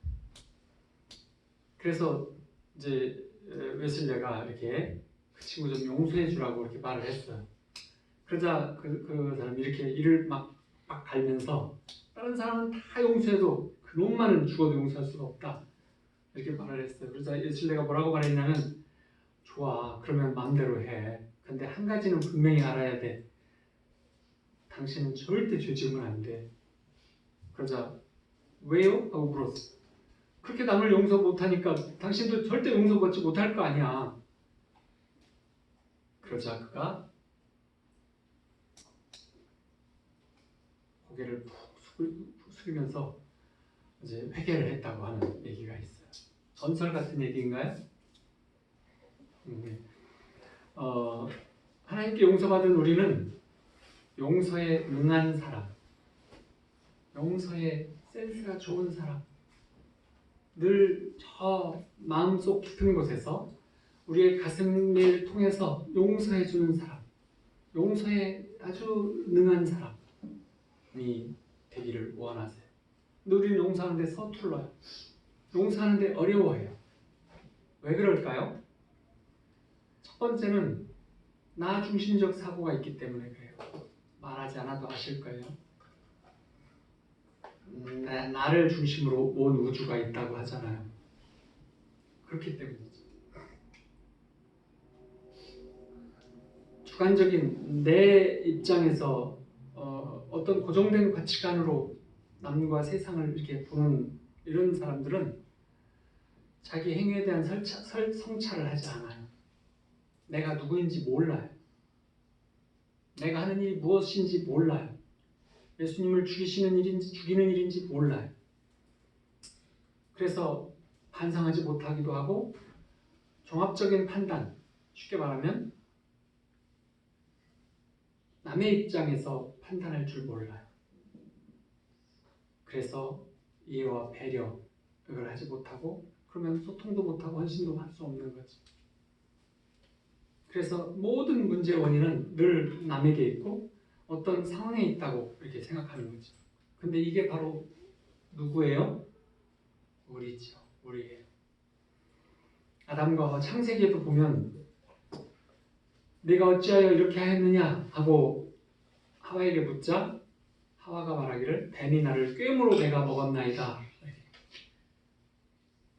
그래서 이제 웨슬레가 이렇게 그 친구 좀 용서해 주라고 이렇게 말을 했어요. 그러자 그 사람이 이렇게 이를 막 갈면서 다른 사람은 다 용서해도 그놈만은 죽어도 용서할 수가 없다 이렇게 말을 했어요. 그래서 웨슬레가 뭐라고 말했냐면 좋아 그러면 마음대로 해. 근데 한 가지는 분명히 알아야 돼. 당신은 절대 죄 지으면 안 돼. 그러자 왜요? 하고 물었어. 그렇게 남을 용서 못하니까 당신도 절대 용서받지 못할 거 아니야. 그러자 그가 고개를 푹 숙이면서 이제 회개를 했다고 하는 얘기가 있어요. 전설 같은 얘기인가요? 하나님께 용서받은 우리는 용서에 능한 사람, 용서에 센스가 좋은 사람, 늘 저 마음속 깊은 곳에서 우리의 가슴을 통해서 용서해 주는 사람, 용서에 아주 능한 사람이 되기를 원하세요. 근데 우리는 용서하는데 서툴러요. 용서하는데 어려워해요. 왜 그럴까요? 첫 번째는 나 중심적 사고가 있기 때문에 그래요. 말하지 않아도 아실 거예요. 나를 중심으로 온 우주가 있다고 하잖아요. 그렇기 때문이죠. 주관적인 내 입장에서 어떤 고정된 가치관으로 남과 세상을 이렇게 보는 이런 사람들은 자기 행위에 대한 성찰을 하지 않아요. 내가 누구인지 몰라요. 내가 하는 일이 무엇인지 몰라요. 예수님을 죽이는 일인지 몰라요. 그래서 반성하지 못하기도 하고 종합적인 판단, 쉽게 말하면 남의 입장에서 판단할 줄 몰라요. 그래서 이해와 배려, 그걸 하지 못하고 그러면 소통도 못하고 헌신도 할 수 없는 거지. 그래서 모든 문제의 원인은 늘 남에게 있고 어떤 상황에 있다고 이렇게 생각하는 거지. 근데 이게 바로 누구예요? 우리죠. 우리예요. 아담과 하와 창세기에도 보면 내가 어찌하여 이렇게 하였느냐 하고 하와에게 묻자 하와가 말하기를 뱀이 나를 꾀므로 내가 먹었나이다.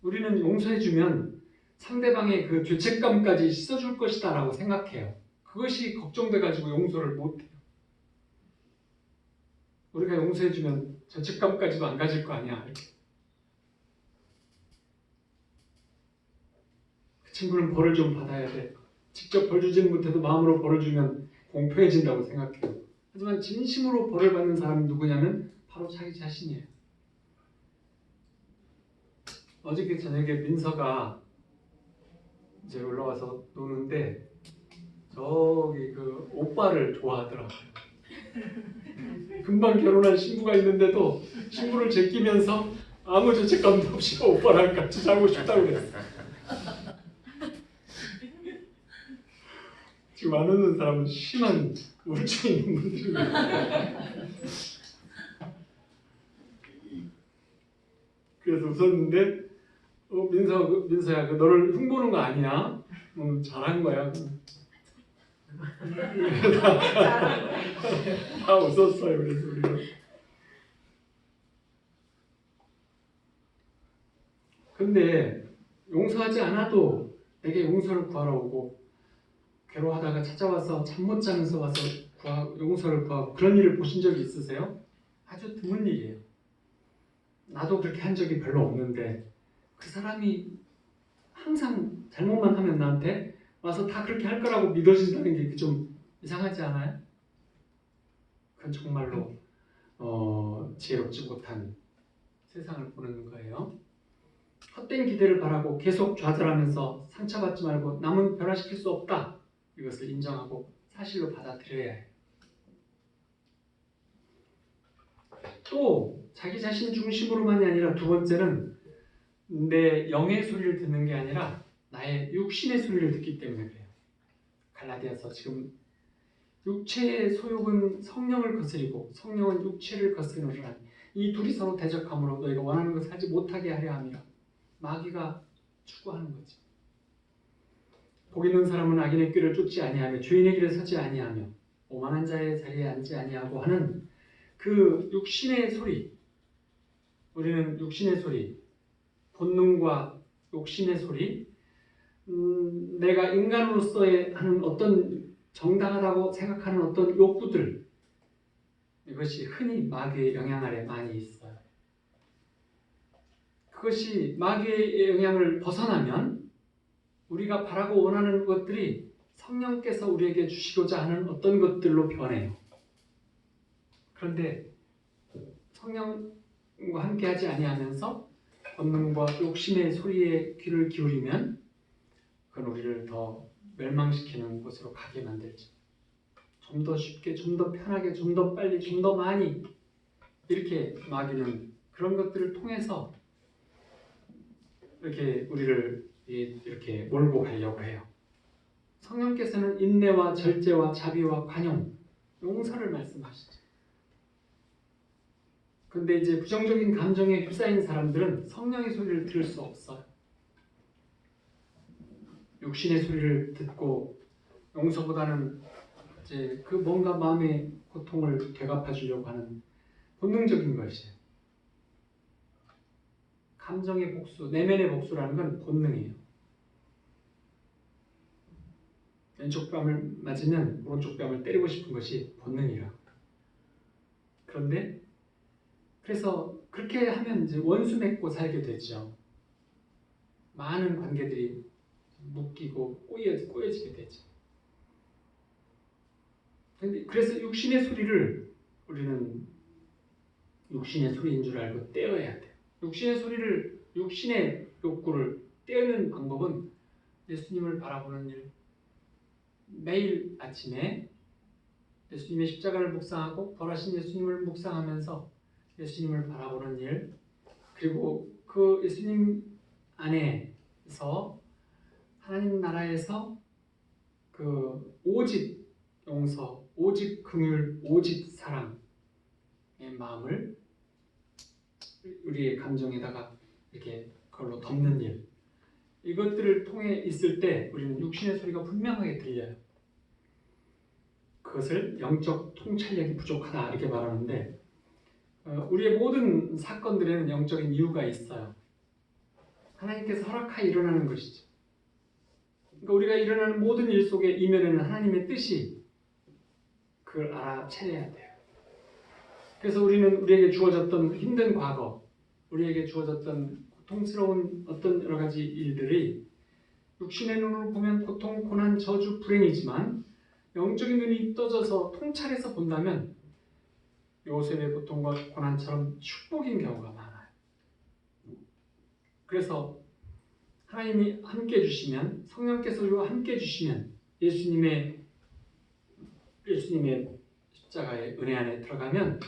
우리는 용서해주면 상대방의 그 죄책감까지 씻어줄 것이다 라고 생각해요. 그것이 걱정돼가지고 용서를 못해요. 우리가 용서해주면 죄책감까지도 안 가질 거 아니야. 이렇게. 그 친구는 벌을 좀 받아야 돼. 직접 벌 주지는 못해도 마음으로 벌을 주면 공평해진다고 생각해요. 하지만 진심으로 벌을 받는 사람은 누구냐면 바로 자기 자신이에요. 어저께 저녁에 민서가 이제 올라와서 노는데 저기 그 오빠를 좋아하더라고요. 금방 결혼한 신부가 있는데도 신부를 제끼면서 아무 죄책감도 없이 오빠랑 같이 자고 싶다고 그랬어. 지금 안 웃는 사람은 심한 우울증이 있는 분들이에요. 그래서 웃었는데 민서야 너를 흉보는 거 아니야? 잘한 거야. 다 웃었어요. 그래서 우리가. 근데 용서하지 않아도 내게 용서를 구하러 오고 괴로워하다가 찾아와서 잠 못 자면서 와서 용서를 구하고 그런 일을 보신 적이 있으세요? 아주 드문 일이에요. 나도 그렇게 한 적이 별로 없는데 그 사람이 항상 잘못만 하면 나한테 와서 다 그렇게 할 거라고 믿어진다는 게 좀 이상하지 않아요? 그건 정말로 지혜롭지 못한 세상을 보는 거예요. 헛된 기대를 바라고 계속 좌절하면서 상처받지 말고 남은 변화시킬 수 없다. 이것을 인정하고 사실로 받아들여야 해요. 또 자기 자신 중심으로만이 아니라 두 번째는 내 영의 소리를 듣는 게 아니라 나의 육신의 소리를 듣기 때문에 그래요. 갈라디아서 지금 육체의 소욕은 성령을 거스리고 성령은 육체를 거스르노라. 이 둘이 서로 대적함으로 너희가 원하는 것을 하지 못하게 하려 함이라. 마귀가 추구하는 거지. 복 있는 사람은 악인의 길을 쫓지 아니하며 주인의 길에 서지 아니하며 오만한 자의 자리에 앉지 아니하고 하는 그 육신의 소리. 우리는 육신의 소리, 본능과 욕심의 소리, 내가 인간으로서의 하는 어떤 정당하다고 생각하는 어떤 욕구들, 이것이 흔히 마귀의 영향 아래 많이 있어요. 그것이 마귀의 영향을 벗어나면 우리가 바라고 원하는 것들이 성령께서 우리에게 주시고자 하는 어떤 것들로 변해요. 그런데 성령과 함께하지 아니하면서 본능과 욕심의 소리에 귀를 기울이면 그건 우리를 더 멸망시키는 곳으로 가게 만들죠. 좀 더 쉽게, 좀 더 편하게, 좀 더 빨리, 좀 더 많이 이렇게 마귀는 그런 것들을 통해서 이렇게 우리를 이렇게 몰고 가려고 해요. 성령께서는 인내와 절제와 자비와 관용, 용서를 말씀하시죠. 근데 이제 부정적인 감정에 휩싸인 사람들은 성령의 소리를 들을 수 없어요. 육신의 소리를 듣고 용서보다는 이제 그 뭔가 마음의 고통을 되갚아 주려고 하는 본능적인 것이에요. 감정의 복수, 내면의 복수라는 건 본능이에요. 왼쪽 뺨을 맞으면 오른쪽 뺨을 때리고 싶은 것이 본능이라. 그런데 그래서 그렇게 하면 이제 원수 맺고 살게 되죠. 많은 관계들이 묶이고 꼬여지게 되죠. 그래서 육신의 소리를 우리는 육신의 소리인 줄 알고 떼어야 돼요. 육신의 욕구를 떼는 방법은 예수님을 바라보는 일, 매일 아침에 예수님의 십자가를 묵상하고 벌하신 예수님을 묵상하면서 예수님을 바라보는 일, 그리고 그 예수님 안에서 하나님 나라에서 그 오직 용서, 오직 긍휼, 오직 사랑의 마음을 우리의 감정에다가 이렇게 그걸로 덮는 일, 이것들을 통해 있을 때 우리는 육신의 소리가 분명하게 들려요. 그것을 영적 통찰력이 부족하다 이렇게 말하는데, 우리의 모든 사건들에는 영적인 이유가 있어요. 하나님께서 허락하여 일어나는 것이죠. 그러니까 우리가 일어나는 모든 일 속에 이면에는 하나님의 뜻이, 그걸 알아차려야 돼요. 그래서 우리는 우리에게 주어졌던 힘든 과거, 우리에게 주어졌던 고통스러운 어떤 여러 가지 일들이 육신의 눈으로 보면 고통, 고난, 저주, 불행이지만 영적인 눈이 떠져서 통찰해서 본다면 요셉의 고통과 고난처럼 축복인 경우가 많아요. 그래서 하나님이 함께 해주시면, 성령께서 우리와 함께 해주시면, 예수님의 십자가의 은혜 안에 들어가면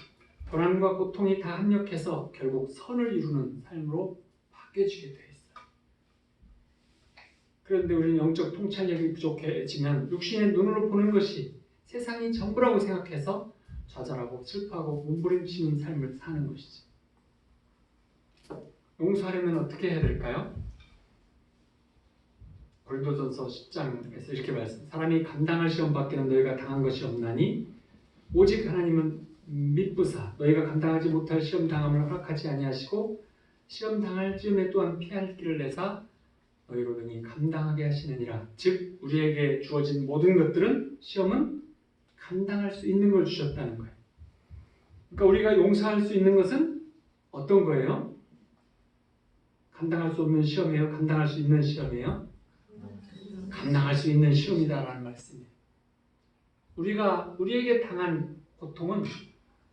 고난과 고통이 다 합력해서 결국 선을 이루는 삶으로 바뀌어지게 되어 있어요. 그런데 우리는 영적 통찰력이 부족해지면 육신의 눈으로 보는 것이 세상이 전부라고 생각해서 좌절하고 슬퍼하고 몸부림치는 삶을 사는 것이죠. 용서하려면 어떻게 해야 될까요? 고린도전서 10장에서 이렇게 말씀, 사람이 감당할 시험 밖에는 너희가 당한 것이 없나니 오직 하나님은 미쁘사 너희가 감당하지 못할 시험 당함을 허락하지 아니하시고 시험 당할 즈음에 또한 피할 길을 내사 너희로 능히 감당하게 하시느니라. 즉 우리에게 주어진 모든 것들은, 시험은 감당할 수 있는 걸 주셨다는 거예요. 그러니까 우리가 용서할 수 있는 것은 어떤 거예요? 감당할 수 없는 시험이에요? 감당할 수 있는 시험이에요? 감당할 수 있는 시험이다라는 말씀이에요. 우리가 우리에게 당한 고통은,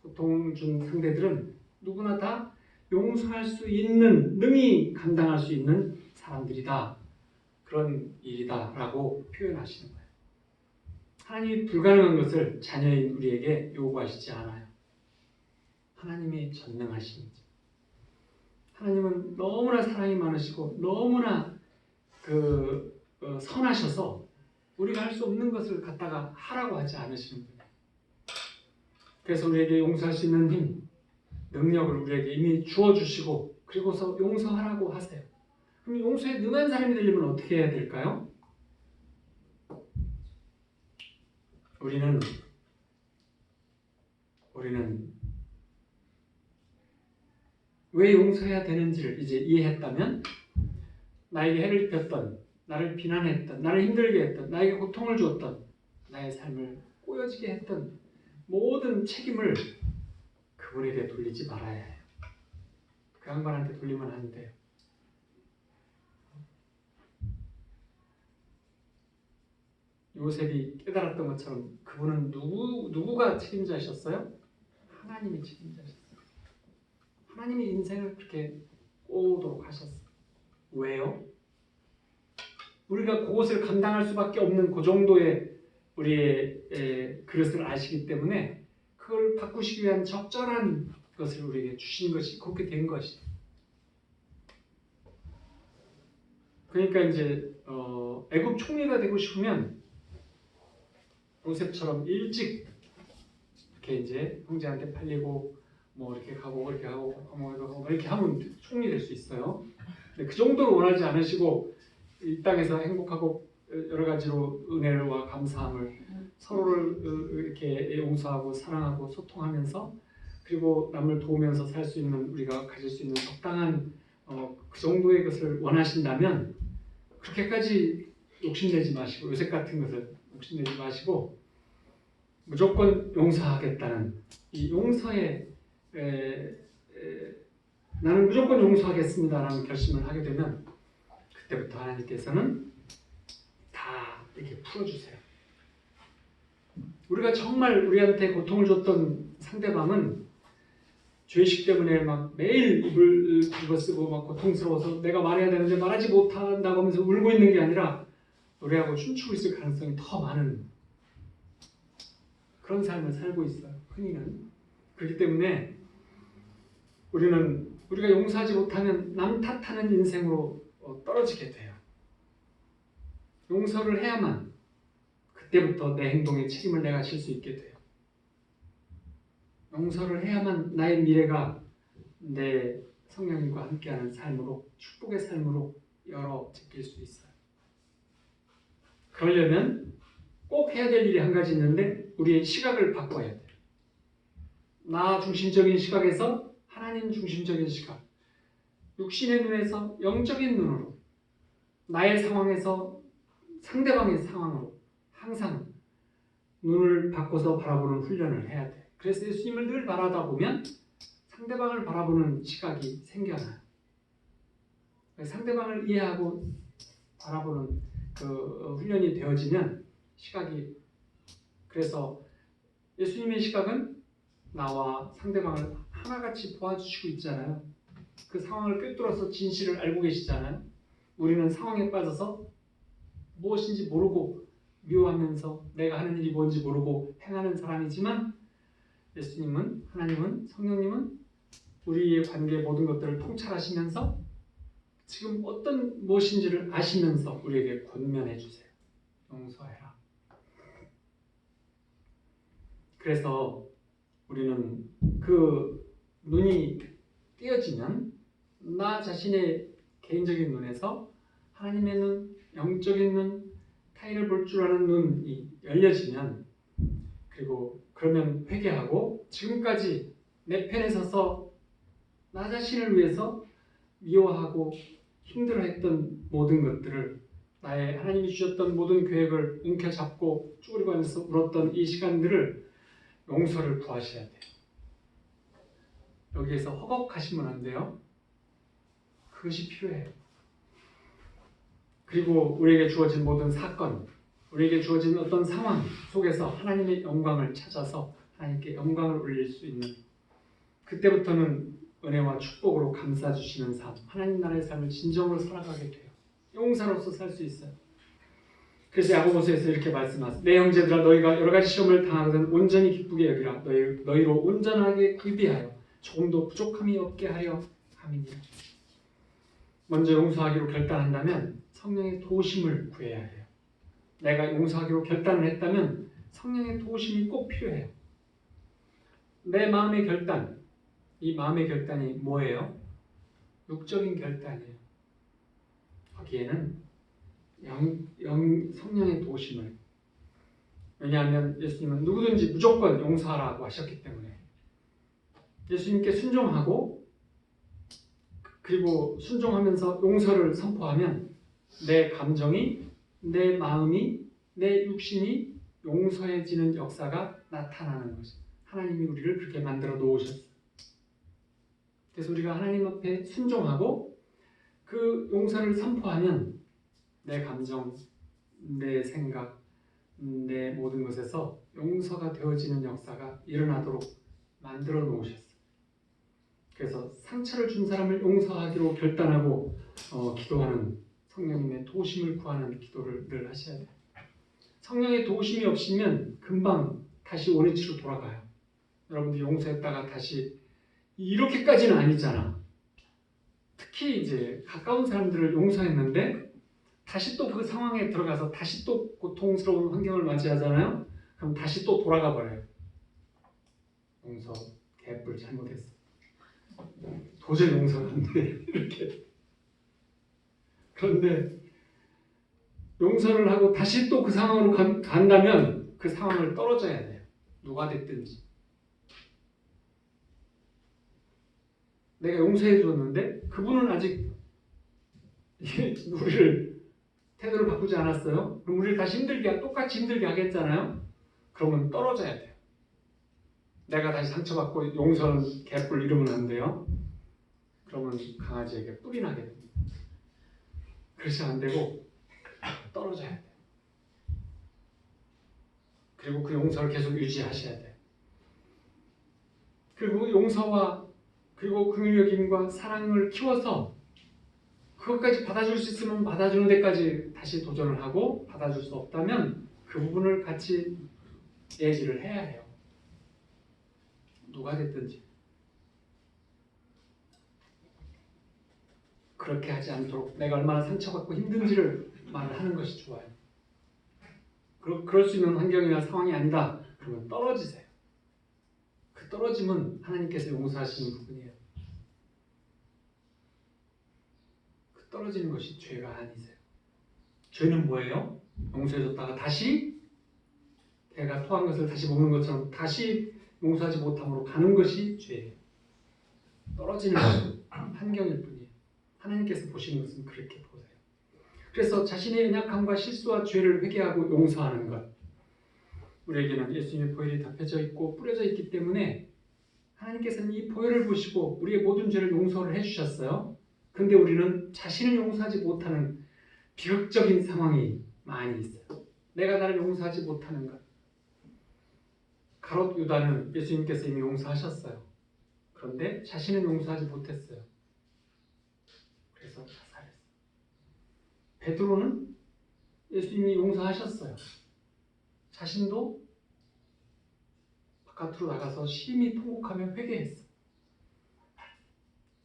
고통 준 상대들은 누구나 다 용서할 수 있는, 능히 감당할 수 있는 사람들이다, 그런 일이다 라고 표현하시는 거예요. 하나님이 불가능한 것을 자녀인 우리에게 요구하시지 않아요. 하나님이 전능하시니까. 하나님은 너무나 사랑이 많으시고 너무나 선하셔서 우리가 할 수 없는 것을 갖다가 하라고 하지 않으시는 분이에요. 그래서 우리에게 용서할 수 있는 힘, 능력을 우리에게 이미 주어주시고 그리고서 용서하라고 하세요. 그럼 용서에 능한 사람이 되려면 어떻게 해야 될까요? 우리는 왜 용서해야 되는지를 이제 이해했다면, 나에게 해를 입혔던, 나를 비난했던, 나를 힘들게 했던, 나에게 고통을 주었던, 나의 삶을 꼬여지게 했던 모든 책임을 그분에게 돌리지 말아야 해요. 그 양반한테 돌리면 안 돼요. 요셉이 깨달았던 것처럼 그분은 누구가 책임자셨어요? 하나님이 책임자셨어요. 하나님이 인생을 그렇게 꼬도록 하셨어요. 왜요? 우리가 그것을 감당할 수밖에 없는 그 정도의 우리의 그릇을 아시기 때문에 그걸 바꾸시기 위한 적절한 것을 우리에게 주신 것이 그렇게 된 것이. 그러니까 이제 애굽 총리가 되고 싶으면 요셉처럼 일찍 이렇게 이제 형제한테 팔리고 뭐 이렇게 가고 이렇게 하고 뭐 이렇게 하면 총리 될 수 있어요. 근데 그 정도로 원하지 않으시고 이 땅에서 행복하고 여러 가지로 은혜와 감사함을 서로를 이렇게 용서하고 사랑하고 소통하면서 그리고 남을 도우면서 살 수 있는, 우리가 가질 수 있는 적당한 그 정도의 것을 원하신다면 그렇게까지 욕심내지 마시고, 요셉 같은 것을 욕심내지 마시고 무조건 용서하겠다는 이 용서에 나는 무조건 용서하겠습니다라는 결심을 하게 되면 그때부터 하나님께서는 다 이렇게 풀어주세요. 우리가 정말 우리한테 고통을 줬던 상대방은 죄식 때문에 막 매일 입을 굽어쓰고 막 고통스러워서 내가 말해야 되는데 말하지 못한다고 하면서 울고 있는 게 아니라 노래하고 춤추고 있을 가능성이 더 많은 그런 삶을 살고 있어요. 흔히는. 그렇기 때문에 우리가 용서하지 못하면 남 탓하는 인생으로 떨어지게 돼요. 용서를 해야만 그때부터 내 행동에 책임을 내가 질 수 있게 돼요. 용서를 해야만 나의 미래가 내 성령님과 함께하는 삶으로, 축복의 삶으로 열어제낄 수 있어요. 그러려면 꼭 해야 될 일이 한 가지 있는데 우리의 시각을 바꿔야 돼요. 나 중심적인 시각에서 하나님 중심적인 시각, 육신의 눈에서 영적인 눈으로, 나의 상황에서 상대방의 상황으로 항상 눈을 바꿔서 바라보는 훈련을 해야 돼. 그래서 예수님을 늘 바라다 보면 상대방을 바라보는 시각이 생겨나요. 상대방을 이해하고 바라보는 그 훈련이 되어지면 시각이, 그래서 예수님의 시각은 나와 상대방을 하나같이 도와주시고 있잖아요. 그 상황을 꿰뚫어서 진실을 알고 계시잖아요. 우리는 상황에 빠져서 무엇인지 모르고 미워하면서 내가 하는 일이 뭔지 모르고 행하는 사람이지만 예수님은, 하나님은, 성령님은 우리의 관계의 모든 것들을 통찰하시면서 지금 어떤 무엇인지를 아시면서 우리에게 권면해 주세요. 용서해라. 그래서 우리는 그 눈이 띄어지면 나 자신의 개인적인 눈에서 하나님의 눈, 영적인 눈, 타인을 볼 줄 아는 눈이 열려지면, 그리고 그러면 회개하고 지금까지 내 편에 서서 나 자신을 위해서 미워하고 힘들어했던 모든 것들을, 나의 하나님이 주셨던 모든 계획을 움켜잡고 쭈그리고 앉아서 울었던 이 시간들을 용서를 구하셔야 돼요. 여기에서 허걱하시면 안 돼요. 그것이 필요해요. 그리고 우리에게 주어진 모든 사건, 우리에게 주어진 어떤 상황 속에서 하나님의 영광을 찾아서 하나님께 영광을 올릴 수 있는, 그때부터는 은혜와 축복으로 감싸주시는 삶, 하나님 나라의 삶을 진정으로 살아가게 돼요. 용사로서 살 수 있어요. 그래서 야고보서에서 이렇게 말씀하세요. 내 형제들아, 너희가 여러 가지 시험을 당하거든 온전히 기쁘게 여기라. 너희로 온전하게 구비하여 조금도 부족함이 없게 하여 함이니라. 먼저 용서하기로 결단한다면 성령의 도우심을 구해야 해요. 내가 용서하기로 결단을 했다면 성령의 도우심이 꼭 필요해요. 내 마음의 결단, 이 마음의 결단이 뭐예요? 육적인 결단이에요. 거기에는 성령의 도우심을, 왜냐하면 예수님은 누구든지 무조건 용서하라고 하셨기 때문에 예수님께 순종하고, 그리고 순종하면서 용서를 선포하면 내 감정이, 내 마음이, 내 육신이 용서해지는 역사가 나타나는 것이죠. 하나님이 우리를 그렇게 만들어 놓으셨어요. 그래서 우리가 하나님 앞에 순종하고 그 용서를 선포하면 내 감정, 내 생각, 내 모든 것에서 용서가 되어지는 역사가 일어나도록 만들어 놓으셨어요. 그래서 상처를 준 사람을 용서하기로 결단하고 기도하는, 성령님의 도우심을 구하는 기도를 늘 하셔야 돼요. 성령의 도우심이 없으면 금방 다시 원위치로 돌아가요. 여러분들이 용서했다가 다시, 이렇게까지는 아니잖아. 특히 이제 가까운 사람들을 용서했는데 다시 또 그 상황에 들어가서 다시 또 고통스러운 환경을 맞이하잖아요. 그럼 다시 또 돌아가 버려요. 용서 개뿔 잘못했어. 도저히 용서가 안 돼. 이렇게. 그런데 용서를 하고 다시 또 그 상황으로 간다면 그 상황을 떨어져야 돼요. 누가 됐든지. 내가 용서해 줬는데 그분은 아직 우리를 태도를 바꾸지 않았어요. 그럼 우리를 다시 똑같이 힘들게 하겠잖아요. 그러면 떨어져야 돼요. 내가 다시 상처받고 용서는 개뿔 이러면 안 돼요. 그러면 강아지에게 뿔이 나게 됩니다. 그러시 안 되고 떨어져야 돼요. 그리고 그 용서를 계속 유지하셔야 돼요. 그리고 용서와 그리고 긍휼 여김과 사랑을 키워서 그것까지 받아줄 수 있으면 받아주는 데까지 다시 도전을 하고, 받아줄 수 없다면 그 부분을 같이 얘기를 해야 해요. 누가 됐든지. 그렇게 하지 않도록 내가 얼마나 상처받고 힘든지를 말하는 것이 좋아요. 그럴 수 있는 환경이나 상황이 아니다. 그러면 떨어지세요. 그 떨어짐은 하나님께서 용서하시는 부분이에요. 그 떨어지는 것이 죄가 아니세요. 죄는 뭐예요? 용서해줬다가 다시 배가 토한 것을 다시 먹는 것처럼 다시 용서하지 못함으로 가는 것이 죄예요. 떨어지는 것은 환경일 뿐이에요. 하나님께서 보시는 것은 그렇게 보세요. 그래서 자신의 연약함과 실수와 죄를 회개하고 용서하는 것, 우리에게는 예수님의 보혈이 덮여져 있고 뿌려져 있기 때문에 하나님께서는 이 보혈을 보시고 우리의 모든 죄를 용서를 해주셨어요. 근데 우리는 자신을 용서하지 못하는 비극적인 상황이 많이 있어요. 내가 나를 용서하지 못하는 것. 가롯 유다는 예수님께서 이미 용서하셨어요. 그런데 자신은 용서하지 못했어요. 그래서 자살했어요. 베드로는 예수님이 용서하셨어요. 자신도 바깥으로 나가서 심히 통곡하며 회개했어요.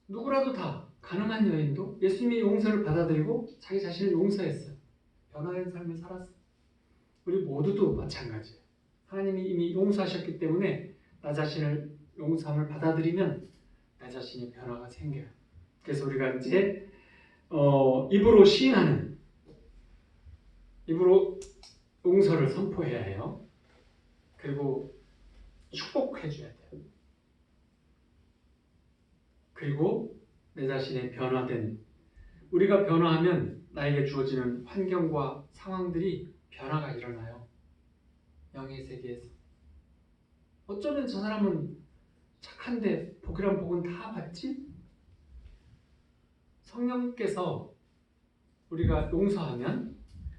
누구라도 다 가늠한 여인도 예수님의 용서를 받아들이고 자기 자신을 용서했어요. 변화된 삶을 살았어요. 우리 모두도 마찬가지예요. 하나님이 이미 용서하셨기 때문에 나 자신을 용서함을 받아들이면 나 자신의 변화가 생겨요. 그래서 우리가 이제 입으로 시인하는, 입으로 용서를 선포해야 해요. 그리고 축복해 줘야 돼요. 그리고 내 자신의 변화된, 우리가 변화하면 나에게 주어지는 환경과 상황들이 변화가 일어나요. 영의 세계에서. 어쩌면 저 사람은 착한데 복이란 복은 다 받지? 성령께서 우리가 용서하면,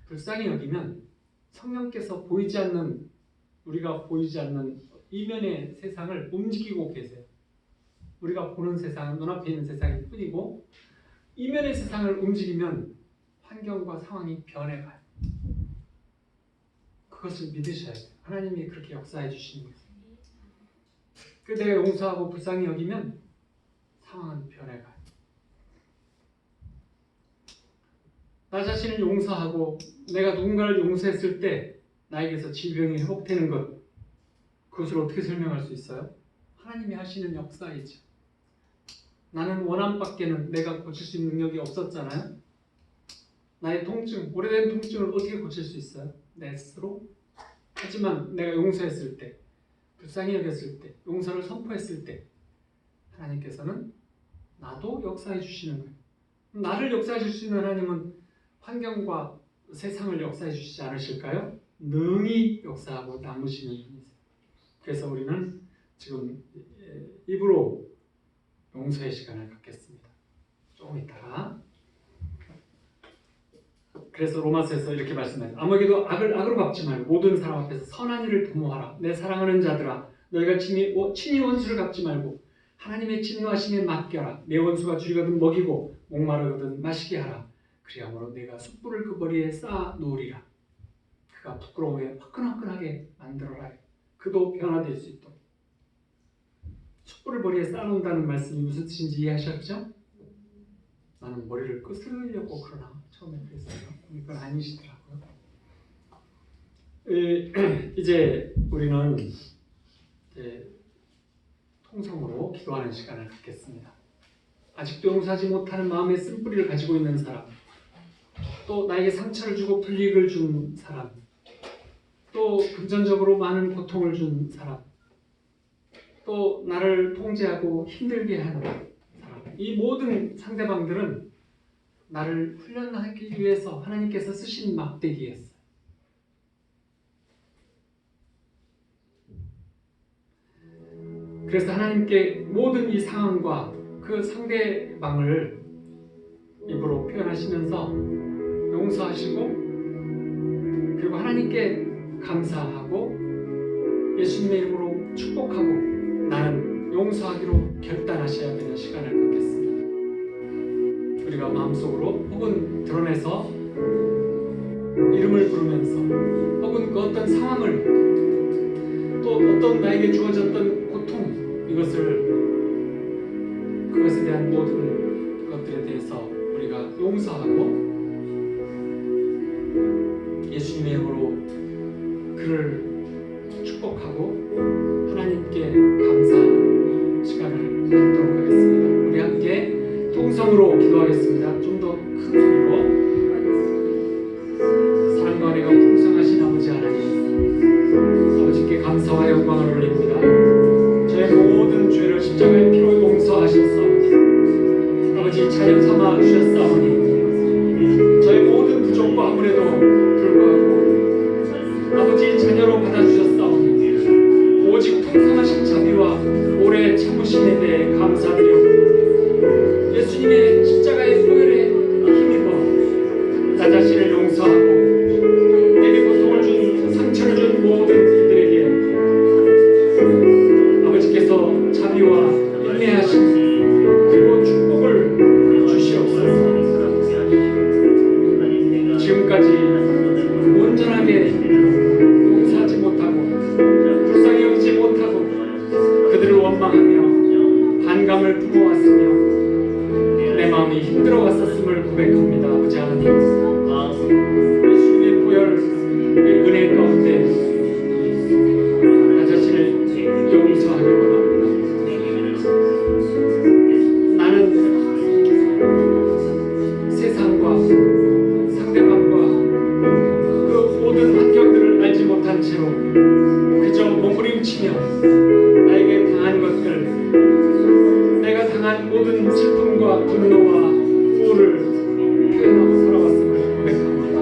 불쌍히 여기면 성령께서 보이지 않는, 우리가 보이지 않는 이면의 세상을 움직이고 계세요. 우리가 보는 세상은 눈앞에 있는 세상일 뿐이고 이면의 세상을 움직이면 환경과 상황이 변해가요. 그것을 믿으셔야 돼요. 하나님이 그렇게 역사해 주시는 거예요. 그 내가 용서하고 불쌍히 여기면 상황은 변해가요. 나 자신을 용서하고 내가 누군가를 용서했을 때 나에게서 질병이 회복되는 것, 그것을 어떻게 설명할 수 있어요? 하나님이 하시는 역사이죠. 나는 원함밖에는 내가 고칠 수 있는 능력이 없었잖아요. 나의 통증, 오래된 통증을 어떻게 고칠 수 있어요? 내 스스로? 하지만 내가 용서했을 때, 불쌍히 여겼을 때, 용서를 선포했을 때 하나님께서는 나도 역사해 주시는 거예요. 나를 역사해 줄 수 있는 하나님은 환경과 세상을 역사해 주시지 않으실까요? 능히 역사하고 남으시는 분이세요. 그래서 우리는 지금 입으로 용서의 시간을 갖겠습니다. 조금 있다가. 그래서 로마서에서 이렇게 말씀해요. 아무에게도 악으로 갚지 말고 모든 사람 앞에서 선한 일을 도모하라. 내 사랑하는 자들아, 너희가 친히 원수를 갚지 말고 하나님의 진노하심에 맡겨라. 내 원수가 줄이거든 먹이고 목마르거든 마시게 하라. 그리하므로 내가 숯불을 그 머리에 쌓아 놓으리라. 그가 부끄러움에 화끈화끈하게 만들어라. 그도 변화될 수 있도록. 숯불을 머리에 쌓아놓는다는 말씀이 무슨 뜻인지 이해하셨죠? 나는 머리를 끄스르려고 그러나 처음에 그랬어요. 그건 아니시더라고요. 이제 우리는 통성으로 기도하는 시간을 갖겠습니다. 아직도 용서하지 못하는 마음의 쓴뿌리를 가지고 있는 사람, 또 나에게 상처를 주고 불이익을 준 사람, 또 금전적으로 많은 고통을 준 사람, 또 나를 통제하고 힘들게 하는 사람, 이 모든 상대방들은 나를 훈련하기 위해서 하나님께서 쓰신 막대기였어요. 그래서 하나님께 모든 이 상황과 그 상대방을 입으로 표현하시면서 용서하시고, 그리고 하나님께 감사하고 예수님의 이름으로 축복하고 나는 용서하기로 결단하셔야 되는 시간을 갖겠습니다. 우리가 마음속으로 혹은 드러내서 이름을 부르면서 혹은 그 어떤 상황을, 또 어떤 나에게 주어졌던 고통, 그것에 대한 모든 것들에 대해서 우리가 용서하고 예수님의 이름으로 그를 축복하고 하나님께 감사하는 시간을 갖도록 하겠습니다. 우리 함께 통성으로 기도하겠습니다. 좀 더 큰 소리로. 사랑과 은혜가 풍성하신 아버지 하나님, 아버지께 감사와 영광을 올립니다. 저의 모든 죄를 십자가의 피로 용서하셨사오니 아버지 자녀 삼아 주셨사오니 저의 모든 부족과 아무래도 불구하고 아버지 자녀로 받아주셨사오니 오직 풍성하신 자비와 오래 참으심에 대해 감사드리옵니다. 예수님의 십자가의 보혈에 힘입어 나 자신을 용서하고 내게 고통을 준 상처를 준 모든 이들에게 아버지께서 자비와 인내하신 그리고 축복을 주시옵소서. 지금까지 온전하게 용서하지 못하고 불쌍히 여기지 못하고 그들을 원망하며 반감을 품어왔으며 내 마음이 힘들어왔었음을 고백합니다. 아버지 하나님, 예수님의 보혈의 은혜 가운데 나 자신을 용서하기 원합니다. 나는 세상과 상대방과 그 모든 환경들을 알지 못한 채로 그저 몸부림치며 나에게 당한 것들, 내가 당한 모든 슬픔과 분노와 우울을 표현하고 살아왔음을 고백합니다.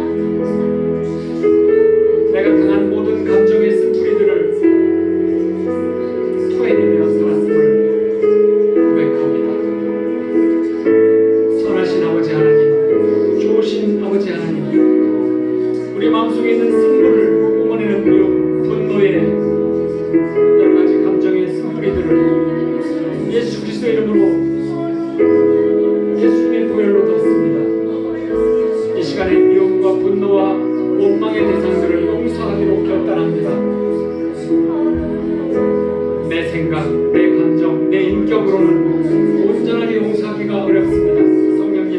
내가 당한 모든 감정의 쓴뿌리들을 토해내며 살았음을 고백합니다. 선하신 아버지 하나님, 좋으신 아버지 하나님, 우리 마음속에 있는 쓴물을 뿜어내는 미움, 분노의 여러 가지 감정의 쓴뿌리들을 예수 그리스도의 이름으로 예수님의 보혈로 덮습니다. 이 시간에 미움과 분노와 원망의 대상들을 용서하기로 결단합니다. 내 생각, 내 감정, 내 인격으로는 온전하게 용서하기가 어렵습니다. 성령님,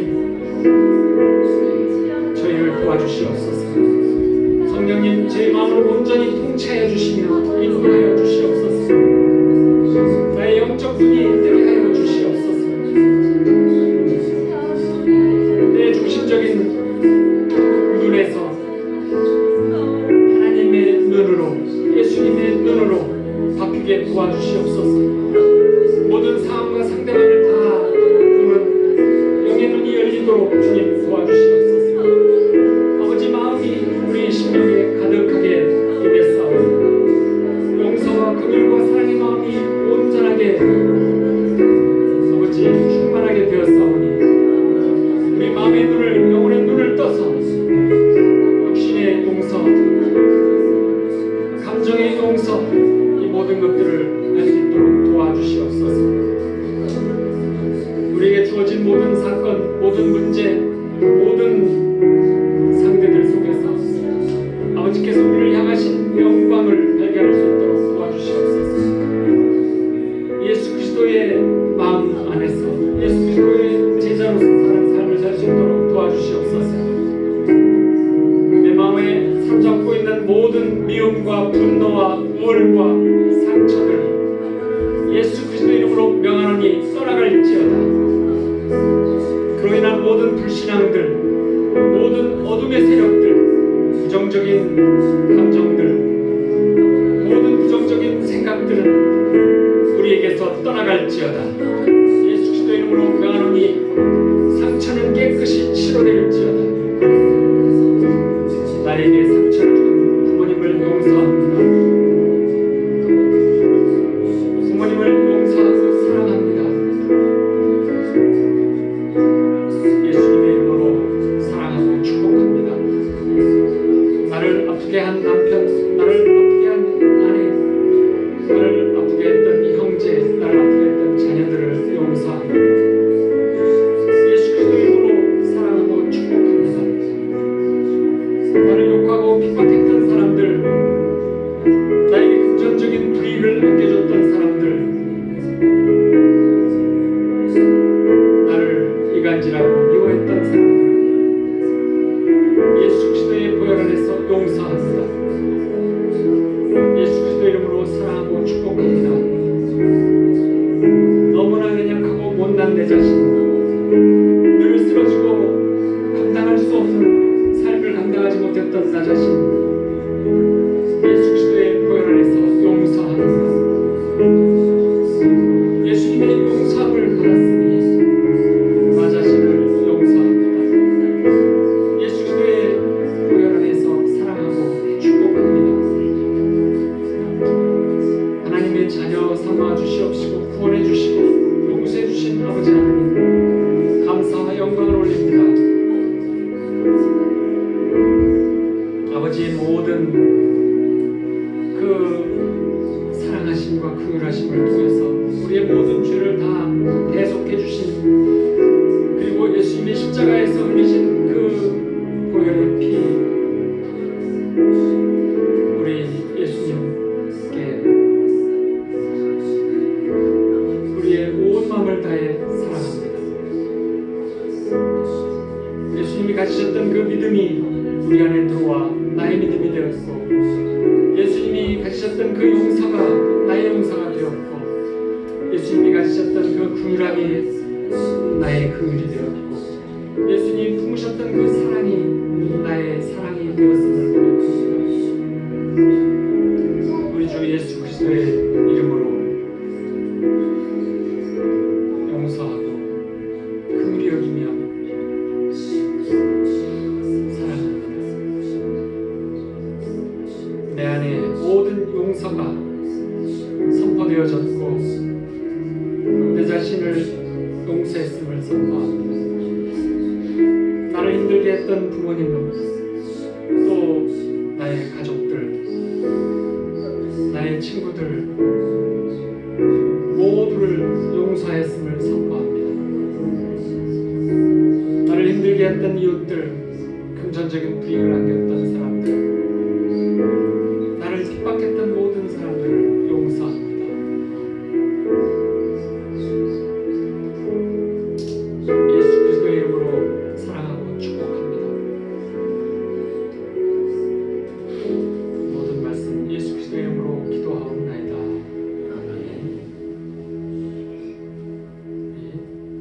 저희를 도와주시옵소서. 성령님, 제 마음을 온전히 통치하여 주시며 인도하여 주시옵소서. 나의 영적 눈이 뜨게 하여 주시옵소서. 내 중심적인 눈에서 하나님의 눈으로, 예수님의 눈으로 바뀌게 도와주시옵소서. 모든 상황과 상대방을 다 보는 영의 눈이 열리도록 주님 도와주시옵소서. 아버지 마음이 우리 심령에 가득하게 임했사오니 용서와 긍휼과 사랑의 마음이 온전하게 아버지 충만하게 되었사오니 우리 마음의 눈을, 영혼의 눈을 떠서 육신의 용서, 감정의 용서, 이 모든 것들을 할 수 있도록 도와주시옵소서. 우리에게 주어진 모든 사건, 모든 문제, 모든 상대들 속에서 아버지께서 우리를 향하신 영광을 발견할 수 있도록 도와주시옵소서. 예수 그리스도의 마음 안에서 예수 그리스도의 제자로서 사는 삶을 살 수 있도록 도와주시옵소서. 내 마음에 사로잡고 있는 모든 미움과 분노와 우월과 상처들 예수 그리스도의 이름으로 명하노니 떠나갈지어다. 그로 인한 모든 불신앙들, 모든 어둠의 세력들, 부정적인 감정들, 모든 부정적인 생각들은 우리에게서 떠나갈지어다. 예수 그리스도의 이름으로 명하노니 상처는 깨끗이 치료될지어다. 나에게 상처를 준 부모님을 용서합니다. 부모님을 용서하고 사랑합니다. 예수님의 이름으로 사랑하고 축복합니다. 나를 아프게 한 남편, 나를 아프게 한 아내, 나를 아프게 했던 이 형제, 나를 아프게 했던 자녀들을 용서합니다. 예수 그리스도의 이름으로 사랑하고 축복합니다. 나를 욕하고 핍박했던 사람들, 나에게 금전적인 불이익을 안겨줬던 사람들, 나를 이간질하고 미워했던 사람들, 못했던 나 자신 예수 그리스도의 보혈 안에서 용서하는 것, 예수님의 용서함을 받았으니 나 자신을 용서합니다. 예수 그리스도의 보혈 안에서 사랑하고 축복합니다. 하나님의 자녀 삼아 주시옵시고 구원해 주시고 용서해 주신 아버지 하나님, 감사와 영광을 올립니다. 아버지의 모든 그 사랑하심과 긍휼하심을 통해서 우리의 모든 죄를 다 대속해 주신, 그리고 예수님의 십자가에서 흘리신 그 보혈의 피, 우리 예수님께 우리의 온 마음을 다해 사랑합니다. 예수님이 가지셨던 그 믿음이 우리 안에 들어와 나의 믿음이 되었고, 예수님이 가지셨던 그 용서가 나의 용서가 되었고, 예수님이 가지셨던 그 긍휼함이 나의 긍휼이 되었고, 예수님이 품으셨던 그 사랑이 나의 사랑이 되었음을 고백합니다. 우리 주 예수 그리스도의 이름으로 용서하고 긍휼히 여기며 사랑합니다. 내 안에 모든 용서가 선포되어졌고 내 자신을 용서했음을 선포합니다. 나를 힘들게 했던 부모님, 또 나의 가족들, 나의 친구들 모두를 용서했음을 선포합니다. 나를 힘들게 했던 이웃들, 금전적인 불이익을 안겼던 사람들, 나를 핍박했던 모든 사람들을 용서합니다. 예수 그리스도의 이름으로 사랑하고 축복합니다. 모든 말씀 예수 그리스도의 이름으로 기도하옵나이다. 아멘.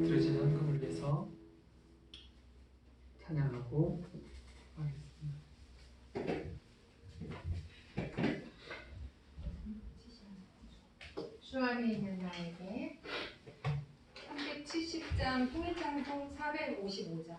들어진 헌금을 위해서 찬양하고 하겠습니다. 주 안에 있는 나에게 370장 통일장송 455장